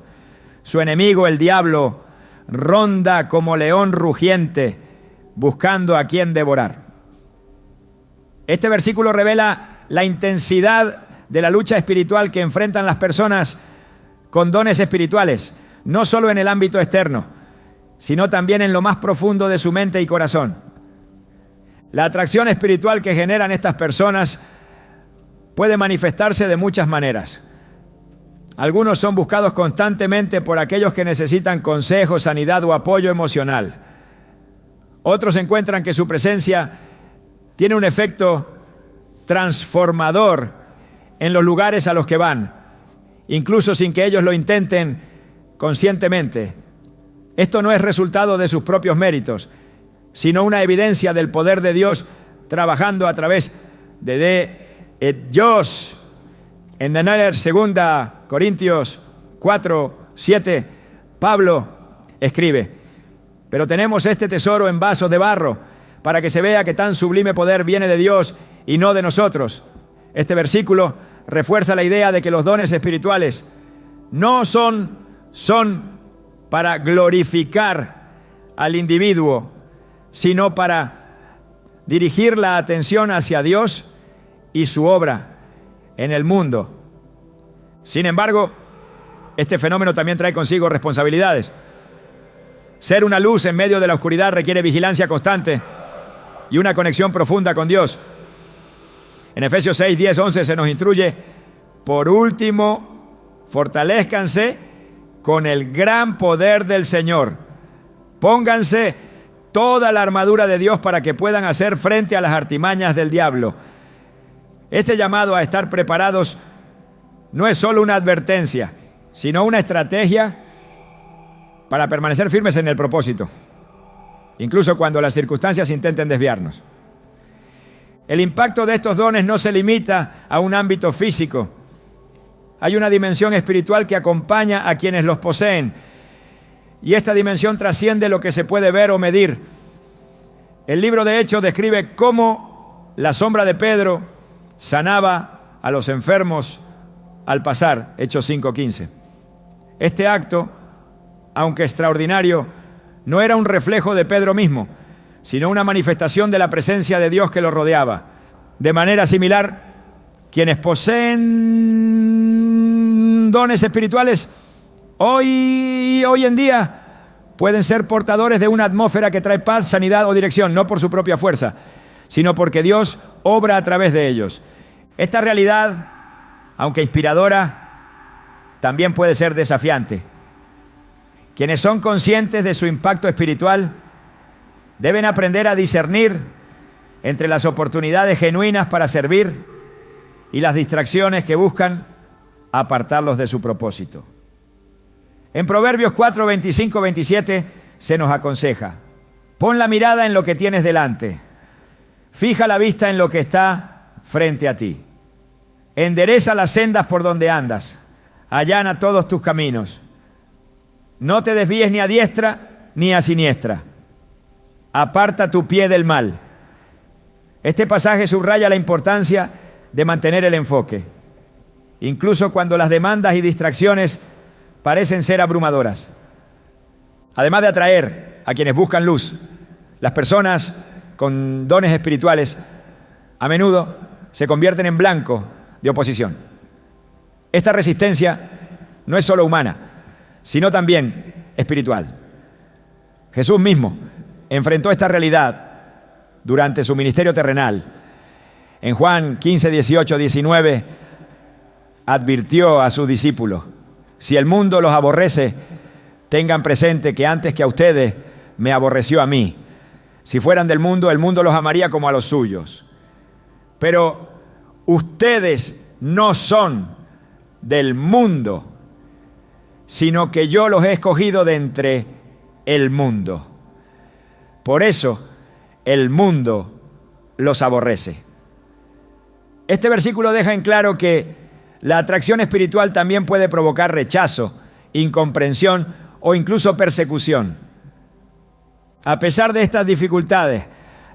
S1: Su enemigo, el diablo, ronda como león rugiente, buscando a quien devorar. Este versículo revela la intensidad de la lucha espiritual que enfrentan las personas con dones espirituales, no solo en el ámbito externo, sino también en lo más profundo de su mente y corazón. La atracción espiritual que generan estas personas puede manifestarse de muchas maneras. Algunos son buscados constantemente por aquellos que necesitan consejo, sanidad o apoyo emocional. Otros encuentran que su presencia tiene un efecto transformador en los lugares a los que van, incluso sin que ellos lo intenten conscientemente. Esto no es resultado de sus propios méritos, sino una evidencia del poder de Dios trabajando a través de Dios. En la segunda Corintios 4:7, Pablo escribe: pero tenemos este tesoro en vasos de barro, para que se vea que tan sublime poder viene de Dios y no de nosotros. Este versículo refuerza la idea de que los dones espirituales no son para glorificar al individuo, sino para dirigir la atención hacia Dios y su obra en el mundo. Sin embargo, este fenómeno también trae consigo responsabilidades. Ser una luz en medio de la oscuridad requiere vigilancia constante y una conexión profunda con Dios. En Efesios 6, 10, 11 se nos instruye: por último, fortalezcanse con el gran poder del Señor. Pónganse toda la armadura de Dios para que puedan hacer frente a las artimañas del diablo. Este llamado a estar preparados no es solo una advertencia, sino una estrategia para permanecer firmes en el propósito, incluso cuando las circunstancias intenten desviarnos. El impacto de estos dones no se limita a un ámbito físico. Hay una dimensión espiritual que acompaña a quienes los poseen, y esta dimensión trasciende lo que se puede ver o medir. El libro de Hechos describe cómo la sombra de Pedro sanaba a los enfermos al pasar, Hechos 5:15. Este acto, aunque extraordinario, no era un reflejo de Pedro mismo, sino una manifestación de la presencia de Dios que lo rodeaba. De manera similar, quienes poseen dones espirituales hoy en día pueden ser portadores de una atmósfera que trae paz, sanidad o dirección, no por su propia fuerza, sino porque Dios obra a través de ellos. Esta realidad, aunque inspiradora, también puede ser desafiante. Quienes son conscientes de su impacto espiritual deben aprender a discernir entre las oportunidades genuinas para servir y las distracciones que buscan apartarlos de su propósito. En Proverbios 4, 25, 27 se nos aconseja: pon la mirada en lo que tienes delante, fija la vista en lo que está frente a ti, endereza las sendas por donde andas, allana todos tus caminos, no te desvíes ni a diestra ni a siniestra, aparta tu pie del mal. Este pasaje subraya la importancia de mantener el enfoque, incluso cuando las demandas y distracciones parecen ser abrumadoras. Además de atraer a quienes buscan luz, las personas con dones espirituales a menudo se convierten en blanco de oposición. Esta resistencia no es solo humana, sino también espiritual. Jesús mismo enfrentó esta realidad durante su ministerio terrenal. En Juan 15, 18, 19, advirtió a sus discípulos: si el mundo los aborrece, tengan presente que antes que a ustedes me aborreció a mí. Si fueran del mundo, el mundo los amaría como a los suyos. Pero ustedes no son del mundo, sino que yo los he escogido de entre el mundo. Por eso el mundo los aborrece. Este versículo deja en claro que la atracción espiritual también puede provocar rechazo, incomprensión o incluso persecución. A pesar de estas dificultades,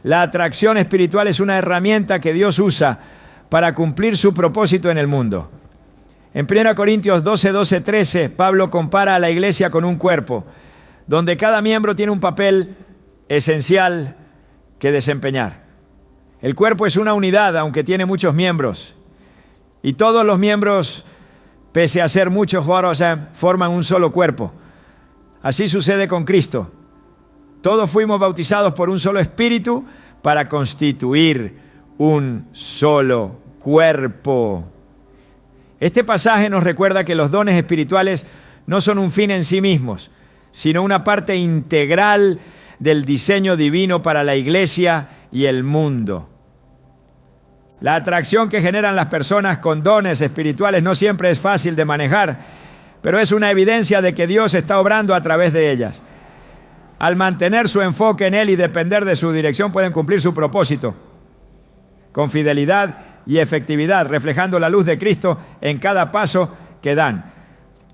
S1: la atracción espiritual es una herramienta que Dios usa para cumplir su propósito en el mundo. En 1 Corintios 12, 13, Pablo compara a la iglesia con un cuerpo, donde cada miembro tiene un papel esencial que desempeñar. El cuerpo es una unidad, aunque tiene muchos miembros. Y todos los miembros, pese a ser muchos, forman un solo cuerpo. Así sucede con Cristo. Todos fuimos bautizados por un solo espíritu para constituir un solo cuerpo. Este pasaje nos recuerda que los dones espirituales no son un fin en sí mismos, sino una parte integral del diseño divino para la iglesia y el mundo. La atracción que generan las personas con dones espirituales no siempre es fácil de manejar, pero es una evidencia de que Dios está obrando a través de ellas. Al mantener su enfoque en Él y depender de su dirección, pueden cumplir su propósito con fidelidad y efectividad, reflejando la luz de Cristo en cada paso que dan.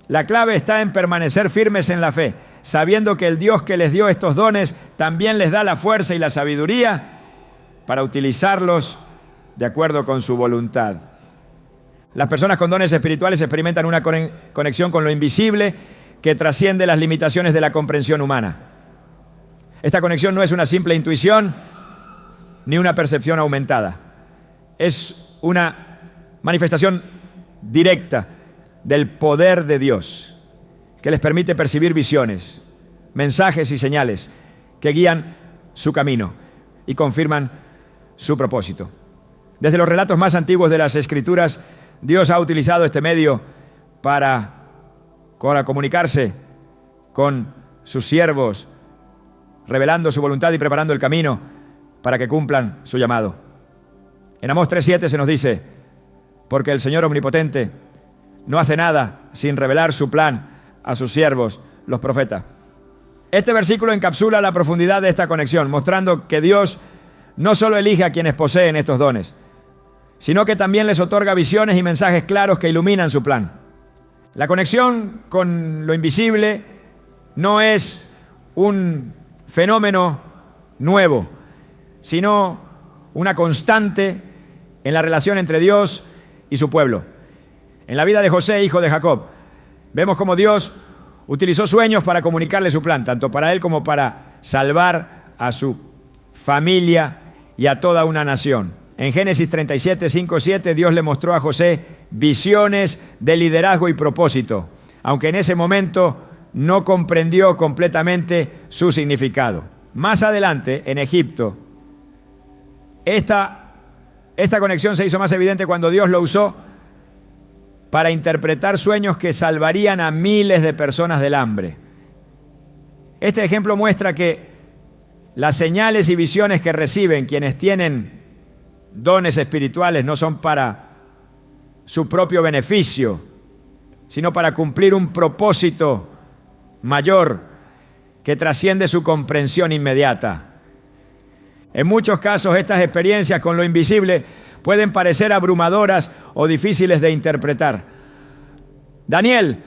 S1: La clave está en permanecer firmes en la fe, sabiendo que el Dios que les dio estos dones también les da la fuerza y la sabiduría para utilizarlos de acuerdo con su voluntad. Las personas con dones espirituales experimentan una conexión con lo invisible que trasciende las limitaciones de la comprensión humana. Esta conexión no es una simple intuición ni una percepción aumentada. Es una manifestación directa del poder de Dios que les permite percibir visiones, mensajes y señales que guían su camino y confirman su propósito. Desde los relatos más antiguos de las Escrituras, Dios ha utilizado este medio para comunicarse con sus siervos, revelando su voluntad y preparando el camino para que cumplan su llamado. En Amós 3:7 se nos dice: porque el Señor omnipotente no hace nada sin revelar su plan a sus siervos, los profetas. Este versículo encapsula la profundidad de esta conexión, mostrando que Dios no solo elige a quienes poseen estos dones, sino que también les otorga visiones y mensajes claros que iluminan su plan. La conexión con lo invisible no es un fenómeno nuevo, sino una constante en la relación entre Dios y su pueblo. En la vida de José, hijo de Jacob, vemos cómo Dios utilizó sueños para comunicarle su plan, tanto para él como para salvar a su familia y a toda una nación. En Génesis 37, 5, 7, Dios le mostró a José visiones de liderazgo y propósito, aunque en ese momento no comprendió completamente su significado. Más adelante, en Egipto, esta conexión se hizo más evidente cuando Dios lo usó para interpretar sueños que salvarían a miles de personas del hambre. Este ejemplo muestra que las señales y visiones que reciben quienes tienen dones espirituales no son para su propio beneficio, sino para cumplir un propósito mayor que trasciende su comprensión inmediata. En muchos casos, estas experiencias con lo invisible pueden parecer abrumadoras o difíciles de interpretar. Daniel,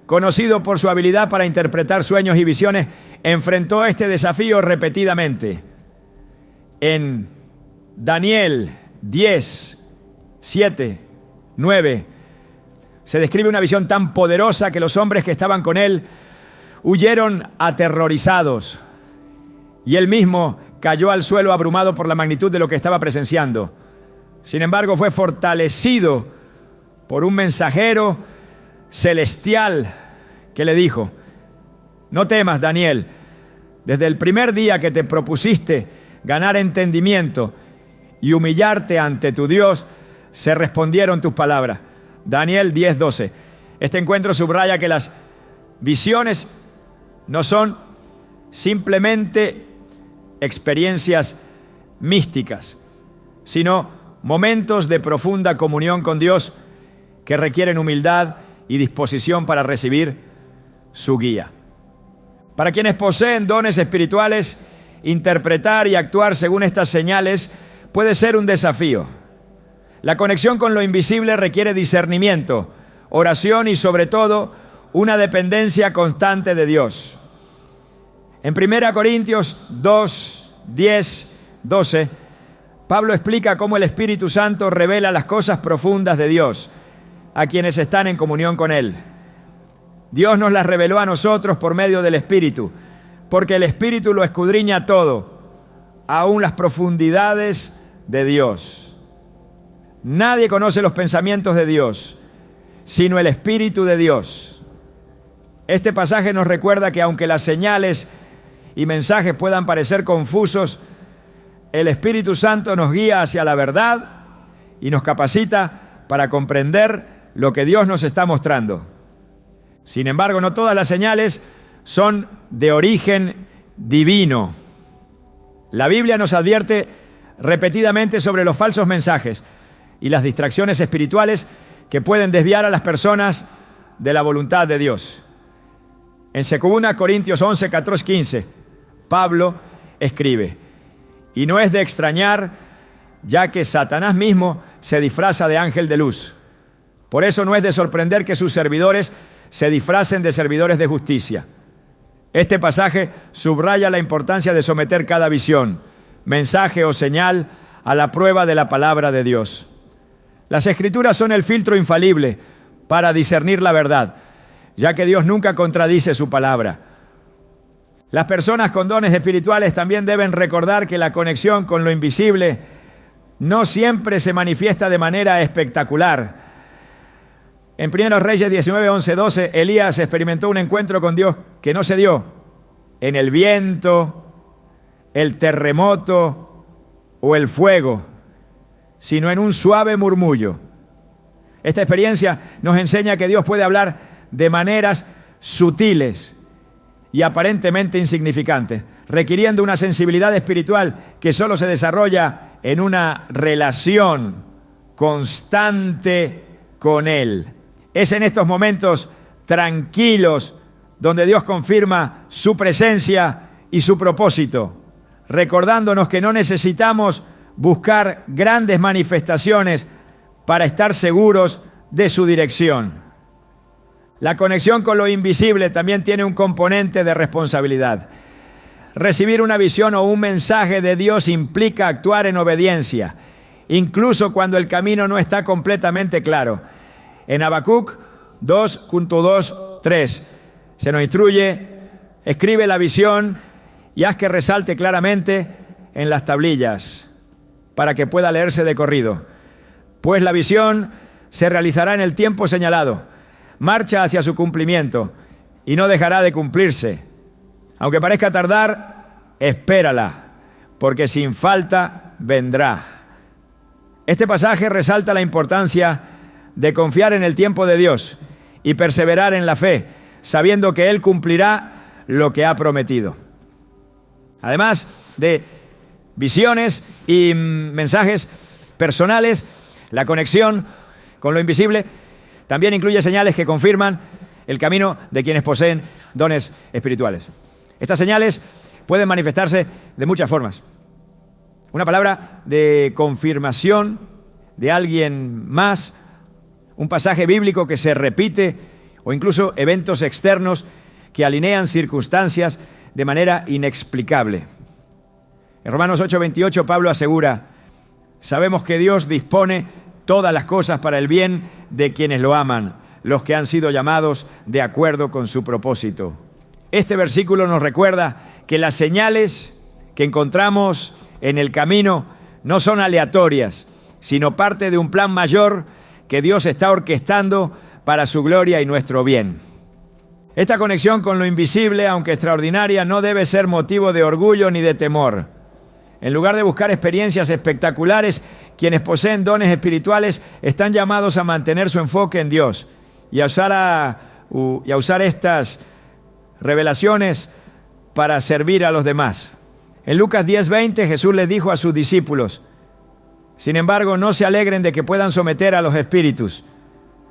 S1: conocido por su habilidad para interpretar sueños y visiones, enfrentó este desafío repetidamente. En Daniel 10, 7, 9, se describe una visión tan poderosa que los hombres que estaban con él huyeron aterrorizados y él mismo cayó al suelo abrumado por la magnitud de lo que estaba presenciando. Sin embargo, fue fortalecido por un mensajero celestial que le dijo: no temas, Daniel, desde el primer día que te propusiste ganar entendimiento y humillarte ante tu Dios, se respondieron tus palabras. Daniel 10:12. Este encuentro subraya que las visiones no son simplemente experiencias místicas, sino momentos de profunda comunión con Dios que requieren humildad y disposición para recibir su guía. Para quienes poseen dones espirituales, interpretar y actuar según estas señales puede ser un desafío. La conexión con lo invisible requiere discernimiento, oración y sobre todo una dependencia constante de Dios. En 1 Corintios 2, 10, 12, Pablo explica cómo el Espíritu Santo revela las cosas profundas de Dios a quienes están en comunión con Él. Dios nos las reveló a nosotros por medio del Espíritu, porque el Espíritu lo escudriña todo, aún las profundidades de Dios. Nadie conoce los pensamientos de Dios, sino el Espíritu de Dios. Este pasaje nos recuerda que aunque las señales y mensajes puedan parecer confusos, el Espíritu Santo nos guía hacia la verdad y nos capacita para comprender lo que Dios nos está mostrando. Sin embargo, no todas las señales son de origen divino. La Biblia nos advierte repetidamente sobre los falsos mensajes y las distracciones espirituales que pueden desviar a las personas de la voluntad de Dios. En 2 Corintios 11, 14, 15, Pablo escribe: y no es de extrañar, ya que Satanás mismo se disfraza de ángel de luz. Por eso no es de sorprender que sus servidores se disfracen de servidores de justicia. Este pasaje subraya la importancia de someter cada visión, mensaje o señal a la prueba de la palabra de Dios. Las Escrituras son el filtro infalible para discernir la verdad, ya que Dios nunca contradice su palabra. Las personas con dones espirituales también deben recordar que la conexión con lo invisible no siempre se manifiesta de manera espectacular. En 1 Reyes 19, 11, 12, Elías experimentó un encuentro con Dios que no se dio en el viento, el terremoto o el fuego, sino en un suave murmullo. Esta experiencia nos enseña que Dios puede hablar de maneras sutiles y aparentemente insignificantes, requiriendo una sensibilidad espiritual que solo se desarrolla en una relación constante con Él. Es en estos momentos tranquilos donde Dios confirma su presencia y su propósito, recordándonos que no necesitamos buscar grandes manifestaciones para estar seguros de su dirección. La conexión con lo invisible también tiene un componente de responsabilidad. Recibir una visión o un mensaje de Dios implica actuar en obediencia, incluso cuando el camino no está completamente claro. En Habacuc 2.2, 3 se nos instruye: escribe la visión y haz que resalte claramente en las tablillas, para que pueda leerse de corrido. Pues la visión se realizará en el tiempo señalado, marcha hacia su cumplimiento y no dejará de cumplirse. Aunque parezca tardar, espérala, porque sin falta vendrá. Este pasaje resalta la importancia de confiar en el tiempo de Dios y perseverar en la fe, sabiendo que Él cumplirá lo que ha prometido. Además de visiones y mensajes personales, la conexión con lo invisible también incluye señales que confirman el camino de quienes poseen dones espirituales. Estas señales pueden manifestarse de muchas formas. Una palabra de confirmación de alguien más, un pasaje bíblico que se repite o incluso eventos externos que alinean circunstancias de manera inexplicable. En Romanos 8:28 Pablo asegura: sabemos que Dios dispone todas las cosas para el bien de quienes lo aman, los que han sido llamados de acuerdo con su propósito. Este versículo nos recuerda que las señales que encontramos en el camino no son aleatorias, sino parte de un plan mayor que Dios está orquestando para su gloria y nuestro bien. Esta conexión con lo invisible, aunque extraordinaria, no debe ser motivo de orgullo ni de temor. En lugar de buscar experiencias espectaculares, quienes poseen dones espirituales están llamados a mantener su enfoque en Dios y a usar estas revelaciones para servir a los demás. En Lucas 10:20 Jesús les dijo a sus discípulos: sin embargo, no se alegren de que puedan someter a los espíritus,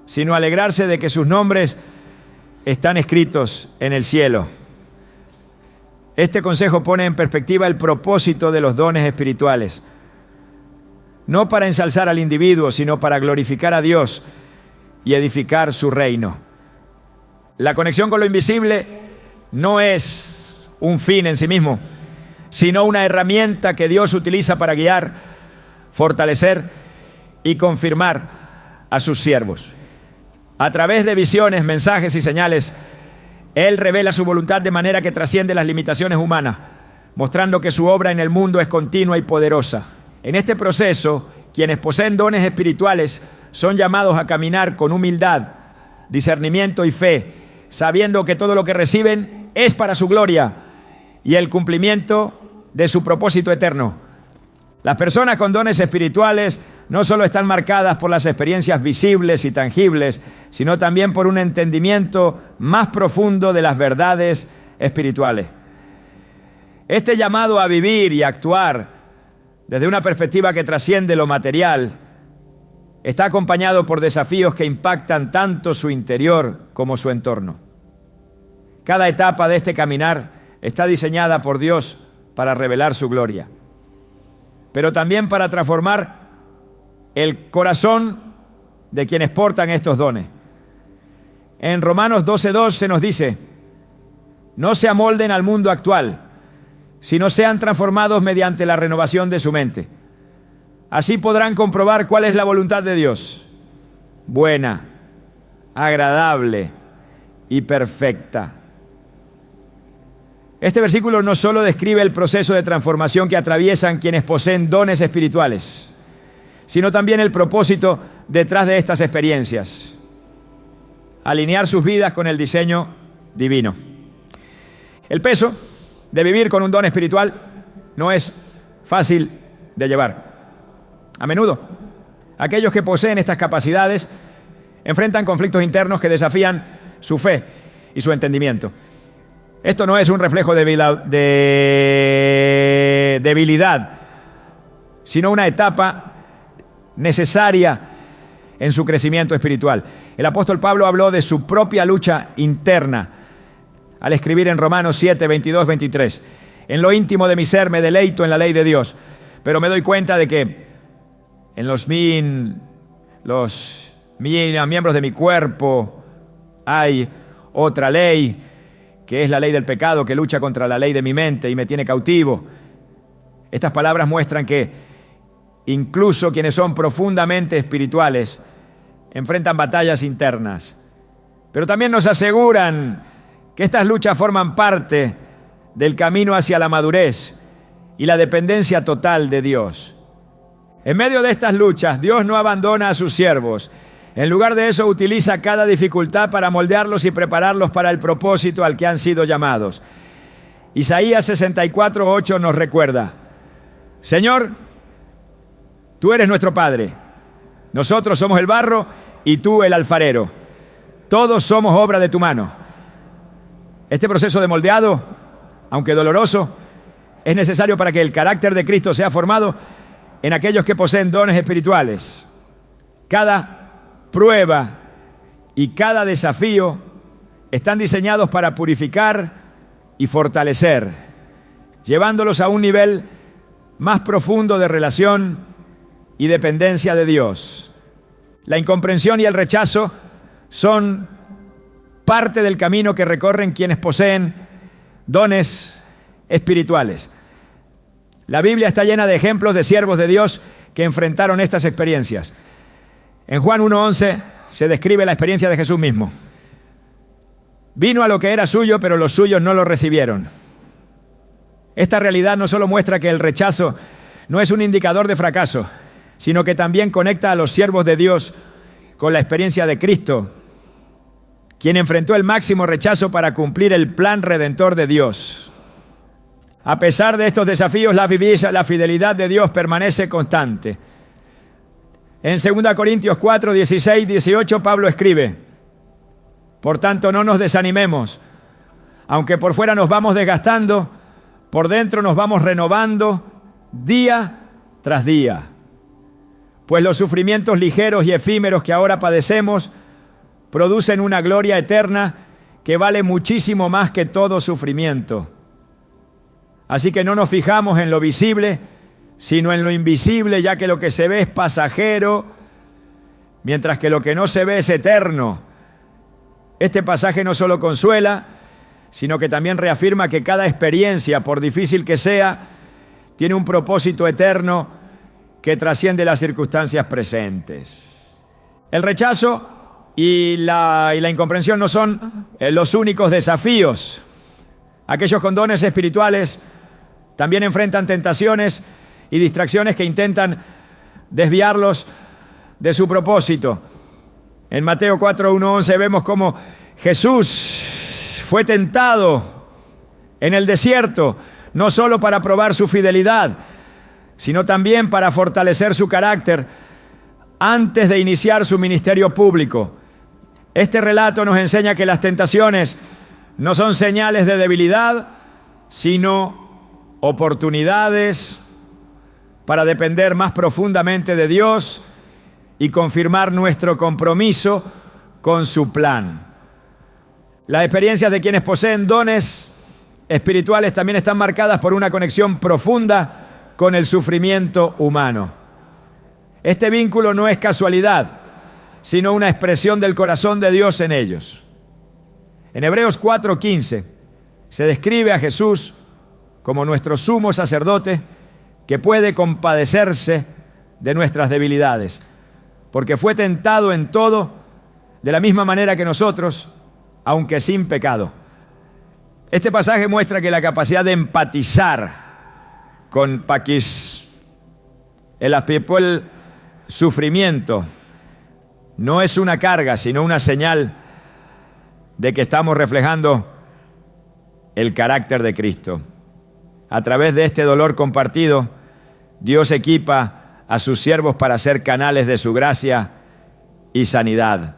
S1: sino alegrarse de que sus nombres están escritos en el cielo. Este consejo pone en perspectiva el propósito de los dones espirituales. No para ensalzar al individuo, sino para glorificar a Dios y edificar su reino. La conexión con lo invisible no es un fin en sí mismo, sino una herramienta que Dios utiliza para guiar, fortalecer y confirmar a sus siervos. A través de visiones, mensajes y señales, Él revela su voluntad de manera que trasciende las limitaciones humanas, mostrando que su obra en el mundo es continua y poderosa. En este proceso, quienes poseen dones espirituales son llamados a caminar con humildad, discernimiento y fe, sabiendo que todo lo que reciben es para su gloria y el cumplimiento de su propósito eterno. Las personas con dones espirituales no solo están marcadas por las experiencias visibles y tangibles, sino también por un entendimiento más profundo de las verdades espirituales. Este llamado a vivir y actuar desde una perspectiva que trasciende lo material está acompañado por desafíos que impactan tanto su interior como su entorno. Cada etapa de este caminar está diseñada por Dios para revelar su gloria, pero también para transformar el corazón de quienes portan estos dones. En Romanos 12:2 se nos dice: no se amolden al mundo actual, sino sean transformados mediante la renovación de su mente. Así podrán comprobar cuál es la voluntad de Dios, buena, agradable y perfecta. Este versículo no solo describe el proceso de transformación que atraviesan quienes poseen dones espirituales, sino también el propósito detrás de estas experiencias: alinear sus vidas con el diseño divino. El peso de vivir con un don espiritual no es fácil de llevar. A menudo, aquellos que poseen estas capacidades enfrentan conflictos internos que desafían su fe y su entendimiento. Esto no es un reflejo de debilidad, sino una etapa necesaria en su crecimiento espiritual. El apóstol Pablo habló de su propia lucha interna al escribir en Romanos 7, 22, 23. En lo íntimo de mi ser me deleito en la ley de Dios, pero me doy cuenta de que en los miembros de mi cuerpo hay otra ley, que es la ley del pecado, que lucha contra la ley de mi mente y me tiene cautivo. Estas palabras muestran que incluso quienes son profundamente espirituales enfrentan batallas internas, pero también nos aseguran que estas luchas forman parte del camino hacia la madurez y la dependencia total de Dios. En medio de estas luchas, Dios no abandona a sus siervos. En lugar de eso, utiliza cada dificultad para moldearlos y prepararlos para el propósito al que han sido llamados. Isaías 64:8 nos recuerda: Señor, tú eres nuestro Padre. Nosotros somos el barro y tú el alfarero. Todos somos obra de tu mano. Este proceso de moldeado, aunque doloroso, es necesario para que el carácter de Cristo sea formado en aquellos que poseen dones espirituales. Cada prueba y cada desafío están diseñados para purificar y fortalecer, llevándolos a un nivel más profundo de relación y dependencia de Dios. La incomprensión y el rechazo son parte del camino que recorren quienes poseen dones espirituales. La Biblia está llena de ejemplos de siervos de Dios que enfrentaron estas experiencias. En Juan 1:11 se describe la experiencia de Jesús mismo. Vino a lo que era suyo, pero los suyos no lo recibieron. Esta realidad no solo muestra que el rechazo no es un indicador de fracaso, sino que también conecta a los siervos de Dios con la experiencia de Cristo, quien enfrentó el máximo rechazo para cumplir el plan redentor de Dios. A pesar de estos desafíos, la fidelidad de Dios permanece constante. En 2 Corintios 4, 16, 18, Pablo escribe: por tanto, no nos desanimemos. Aunque por fuera nos vamos desgastando, por dentro nos vamos renovando día tras día. Pues los sufrimientos ligeros y efímeros que ahora padecemos producen una gloria eterna que vale muchísimo más que todo sufrimiento. Así que no nos fijamos en lo visible, sino en lo invisible, ya que lo que se ve es pasajero, mientras que lo que no se ve es eterno. Este pasaje no solo consuela, sino que también reafirma que cada experiencia, por difícil que sea, tiene un propósito eterno que trasciende las circunstancias presentes. El rechazo y la incomprensión no son los únicos desafíos. Aquellos con dones espirituales también enfrentan tentaciones y distracciones que intentan desviarlos de su propósito. En Mateo 4:1-11 vemos cómo Jesús fue tentado en el desierto, no solo para probar su fidelidad, sino también para fortalecer su carácter antes de iniciar su ministerio público. Este relato nos enseña que las tentaciones no son señales de debilidad, sino oportunidades para depender más profundamente de Dios y confirmar nuestro compromiso con su plan. Las experiencias de quienes poseen dones espirituales también están marcadas por una conexión profunda con el sufrimiento humano. Este vínculo no es casualidad, sino una expresión del corazón de Dios en ellos. En Hebreos 4:15 se describe a Jesús como nuestro sumo sacerdote que puede compadecerse de nuestras debilidades, porque fue tentado en todo de la misma manera que nosotros, aunque sin pecado. Este pasaje muestra que la capacidad de empatizar con el sufrimiento no es una carga, sino una señal de que estamos reflejando el carácter de Cristo. A través de este dolor compartido, Dios equipa a sus siervos para ser canales de su gracia y sanidad.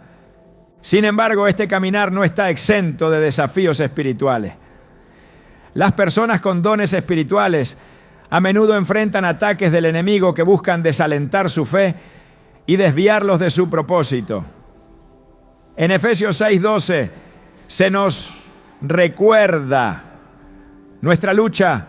S1: Sin embargo, este caminar no está exento de desafíos espirituales. Las personas con dones espirituales a menudo enfrentan ataques del enemigo que buscan desalentar su fe y desviarlos de su propósito. En Efesios 6:12 se nos recuerda: nuestra lucha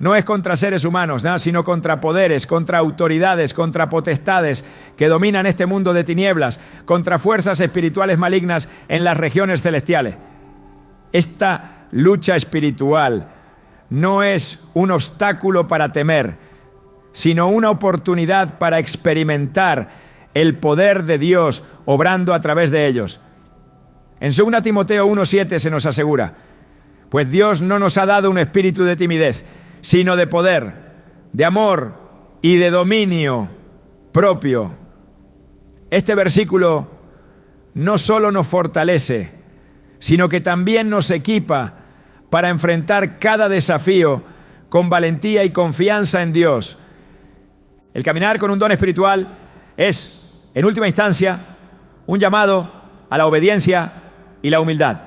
S1: no es contra seres humanos, sino contra poderes, contra autoridades, contra potestades que dominan este mundo de tinieblas, contra fuerzas espirituales malignas en las regiones celestiales. Esta lucha espiritual no es un obstáculo para temer, sino una oportunidad para experimentar el poder de Dios obrando a través de ellos. En 2 Timoteo 1:7 se nos asegura: pues Dios no nos ha dado un espíritu de timidez, sino de poder, de amor y de dominio propio. Este versículo no solo nos fortalece, sino que también nos equipa para enfrentar cada desafío con valentía y confianza en Dios. El caminar con un don espiritual es, en última instancia, un llamado a la obediencia y la humildad.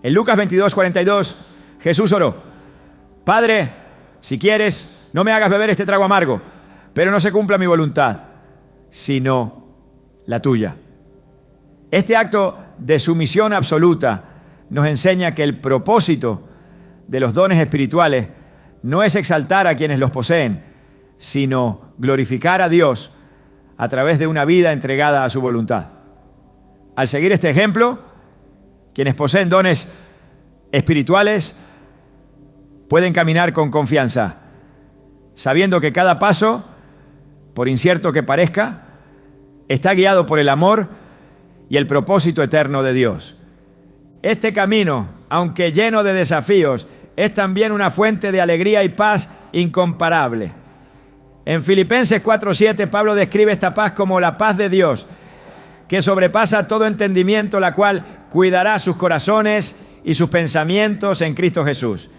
S1: En Lucas 22:42, Jesús oró: Padre, si quieres, no me hagas beber este trago amargo, pero no se cumpla mi voluntad, sino la tuya. Este acto de sumisión absoluta nos enseña que el propósito de los dones espirituales no es exaltar a quienes los poseen, sino glorificar a Dios a través de una vida entregada a su voluntad. Al seguir este ejemplo, quienes poseen dones espirituales pueden caminar con confianza, sabiendo que cada paso, por incierto que parezca, está guiado por el amor y el propósito eterno de Dios. Este camino, aunque lleno de desafíos, es también una fuente de alegría y paz incomparable. En Filipenses 4:7, Pablo describe esta paz como la paz de Dios, que sobrepasa todo entendimiento, la cual cuidará sus corazones y sus pensamientos en Cristo Jesús.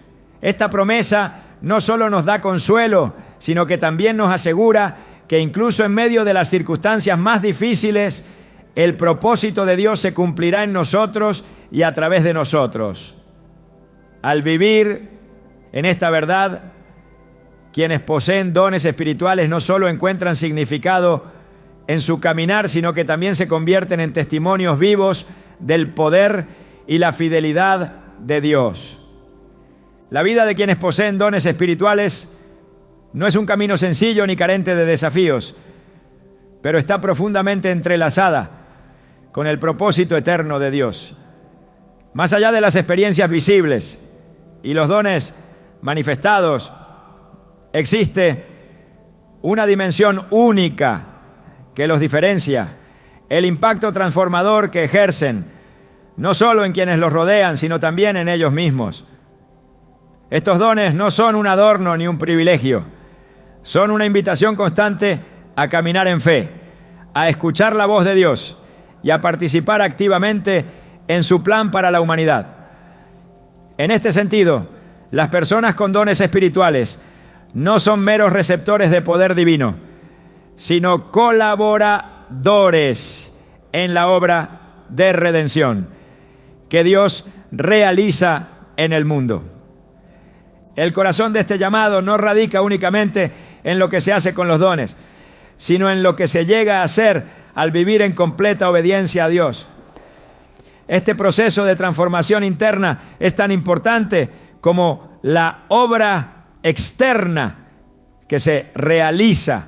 S1: Esta promesa no solo nos da consuelo, sino que también nos asegura que incluso en medio de las circunstancias más difíciles, el propósito de Dios se cumplirá en nosotros y a través de nosotros. Al vivir en esta verdad, quienes poseen dones espirituales no solo encuentran significado en su caminar, sino que también se convierten en testimonios vivos del poder y la fidelidad de Dios. La vida de quienes poseen dones espirituales no es un camino sencillo ni carente de desafíos, pero está profundamente entrelazada con el propósito eterno de Dios. Más allá de las experiencias visibles y los dones manifestados, existe una dimensión única que los diferencia: el impacto transformador que ejercen, no solo en quienes los rodean, sino también en ellos mismos. Estos dones no son un adorno ni un privilegio, son una invitación constante a caminar en fe, a escuchar la voz de Dios y a participar activamente en su plan para la humanidad. En este sentido, las personas con dones espirituales no son meros receptores de poder divino, sino colaboradores en la obra de redención que Dios realiza en el mundo. El corazón de este llamado no radica únicamente en lo que se hace con los dones, sino en lo que se llega a hacer al vivir en completa obediencia a Dios. Este proceso de transformación interna es tan importante como la obra externa que se realiza.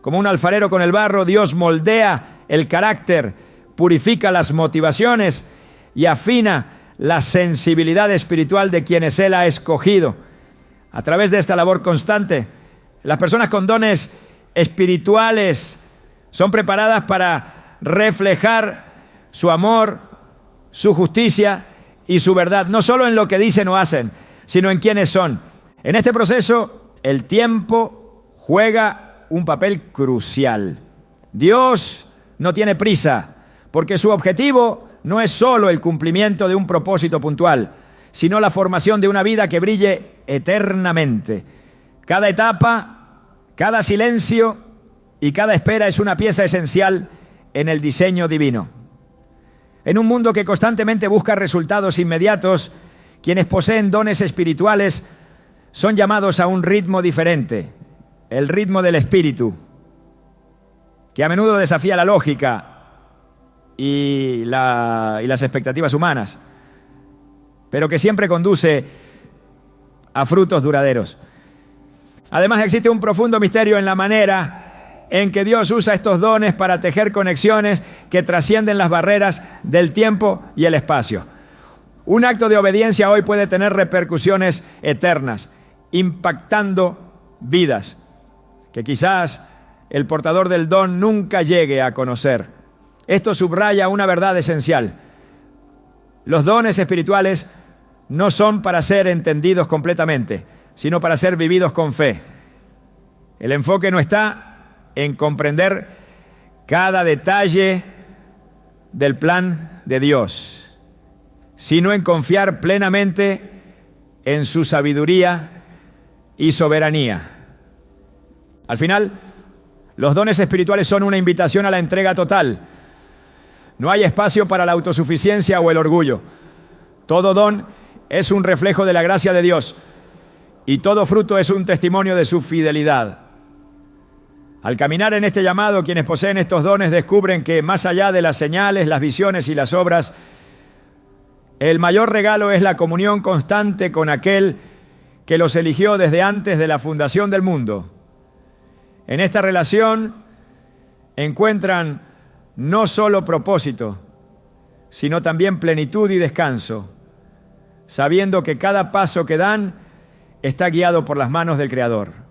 S1: Como un alfarero con el barro, Dios moldea el carácter, purifica las motivaciones y afina la sensibilidad espiritual de quienes Él ha escogido. A través de esta labor constante, las personas con dones espirituales son preparadas para reflejar su amor, su justicia y su verdad, no solo en lo que dicen o hacen, sino en quiénes son. En este proceso, el tiempo juega un papel crucial. Dios no tiene prisa, porque su objetivo no es solo el cumplimiento de un propósito puntual, sino la formación de una vida que brille eternamente. Cada etapa, cada silencio y cada espera es una pieza esencial en el diseño divino. En un mundo que constantemente busca resultados inmediatos, quienes poseen dones espirituales son llamados a un ritmo diferente, el ritmo del espíritu, que a menudo desafía la lógica y las expectativas humanas, pero que siempre conduce a frutos duraderos. Además, existe un profundo misterio en la manera en que Dios usa estos dones para tejer conexiones que trascienden las barreras del tiempo y el espacio. Un acto de obediencia hoy puede tener repercusiones eternas, impactando vidas que quizás el portador del don nunca llegue a conocer. Esto subraya una verdad esencial: los dones espirituales no son para ser entendidos completamente, sino para ser vividos con fe. El enfoque no está en comprender cada detalle del plan de Dios, sino en confiar plenamente en su sabiduría y soberanía. Al final, los dones espirituales son una invitación a la entrega total. No hay espacio para la autosuficiencia o el orgullo. Todo don es un reflejo de la gracia de Dios y todo fruto es un testimonio de su fidelidad. Al caminar en este llamado, quienes poseen estos dones descubren que más allá de las señales, las visiones y las obras, el mayor regalo es la comunión constante con aquel que los eligió desde antes de la fundación del mundo. En esta relación encuentran no solo propósito, sino también plenitud y descanso, sabiendo que cada paso que dan está guiado por las manos del Creador.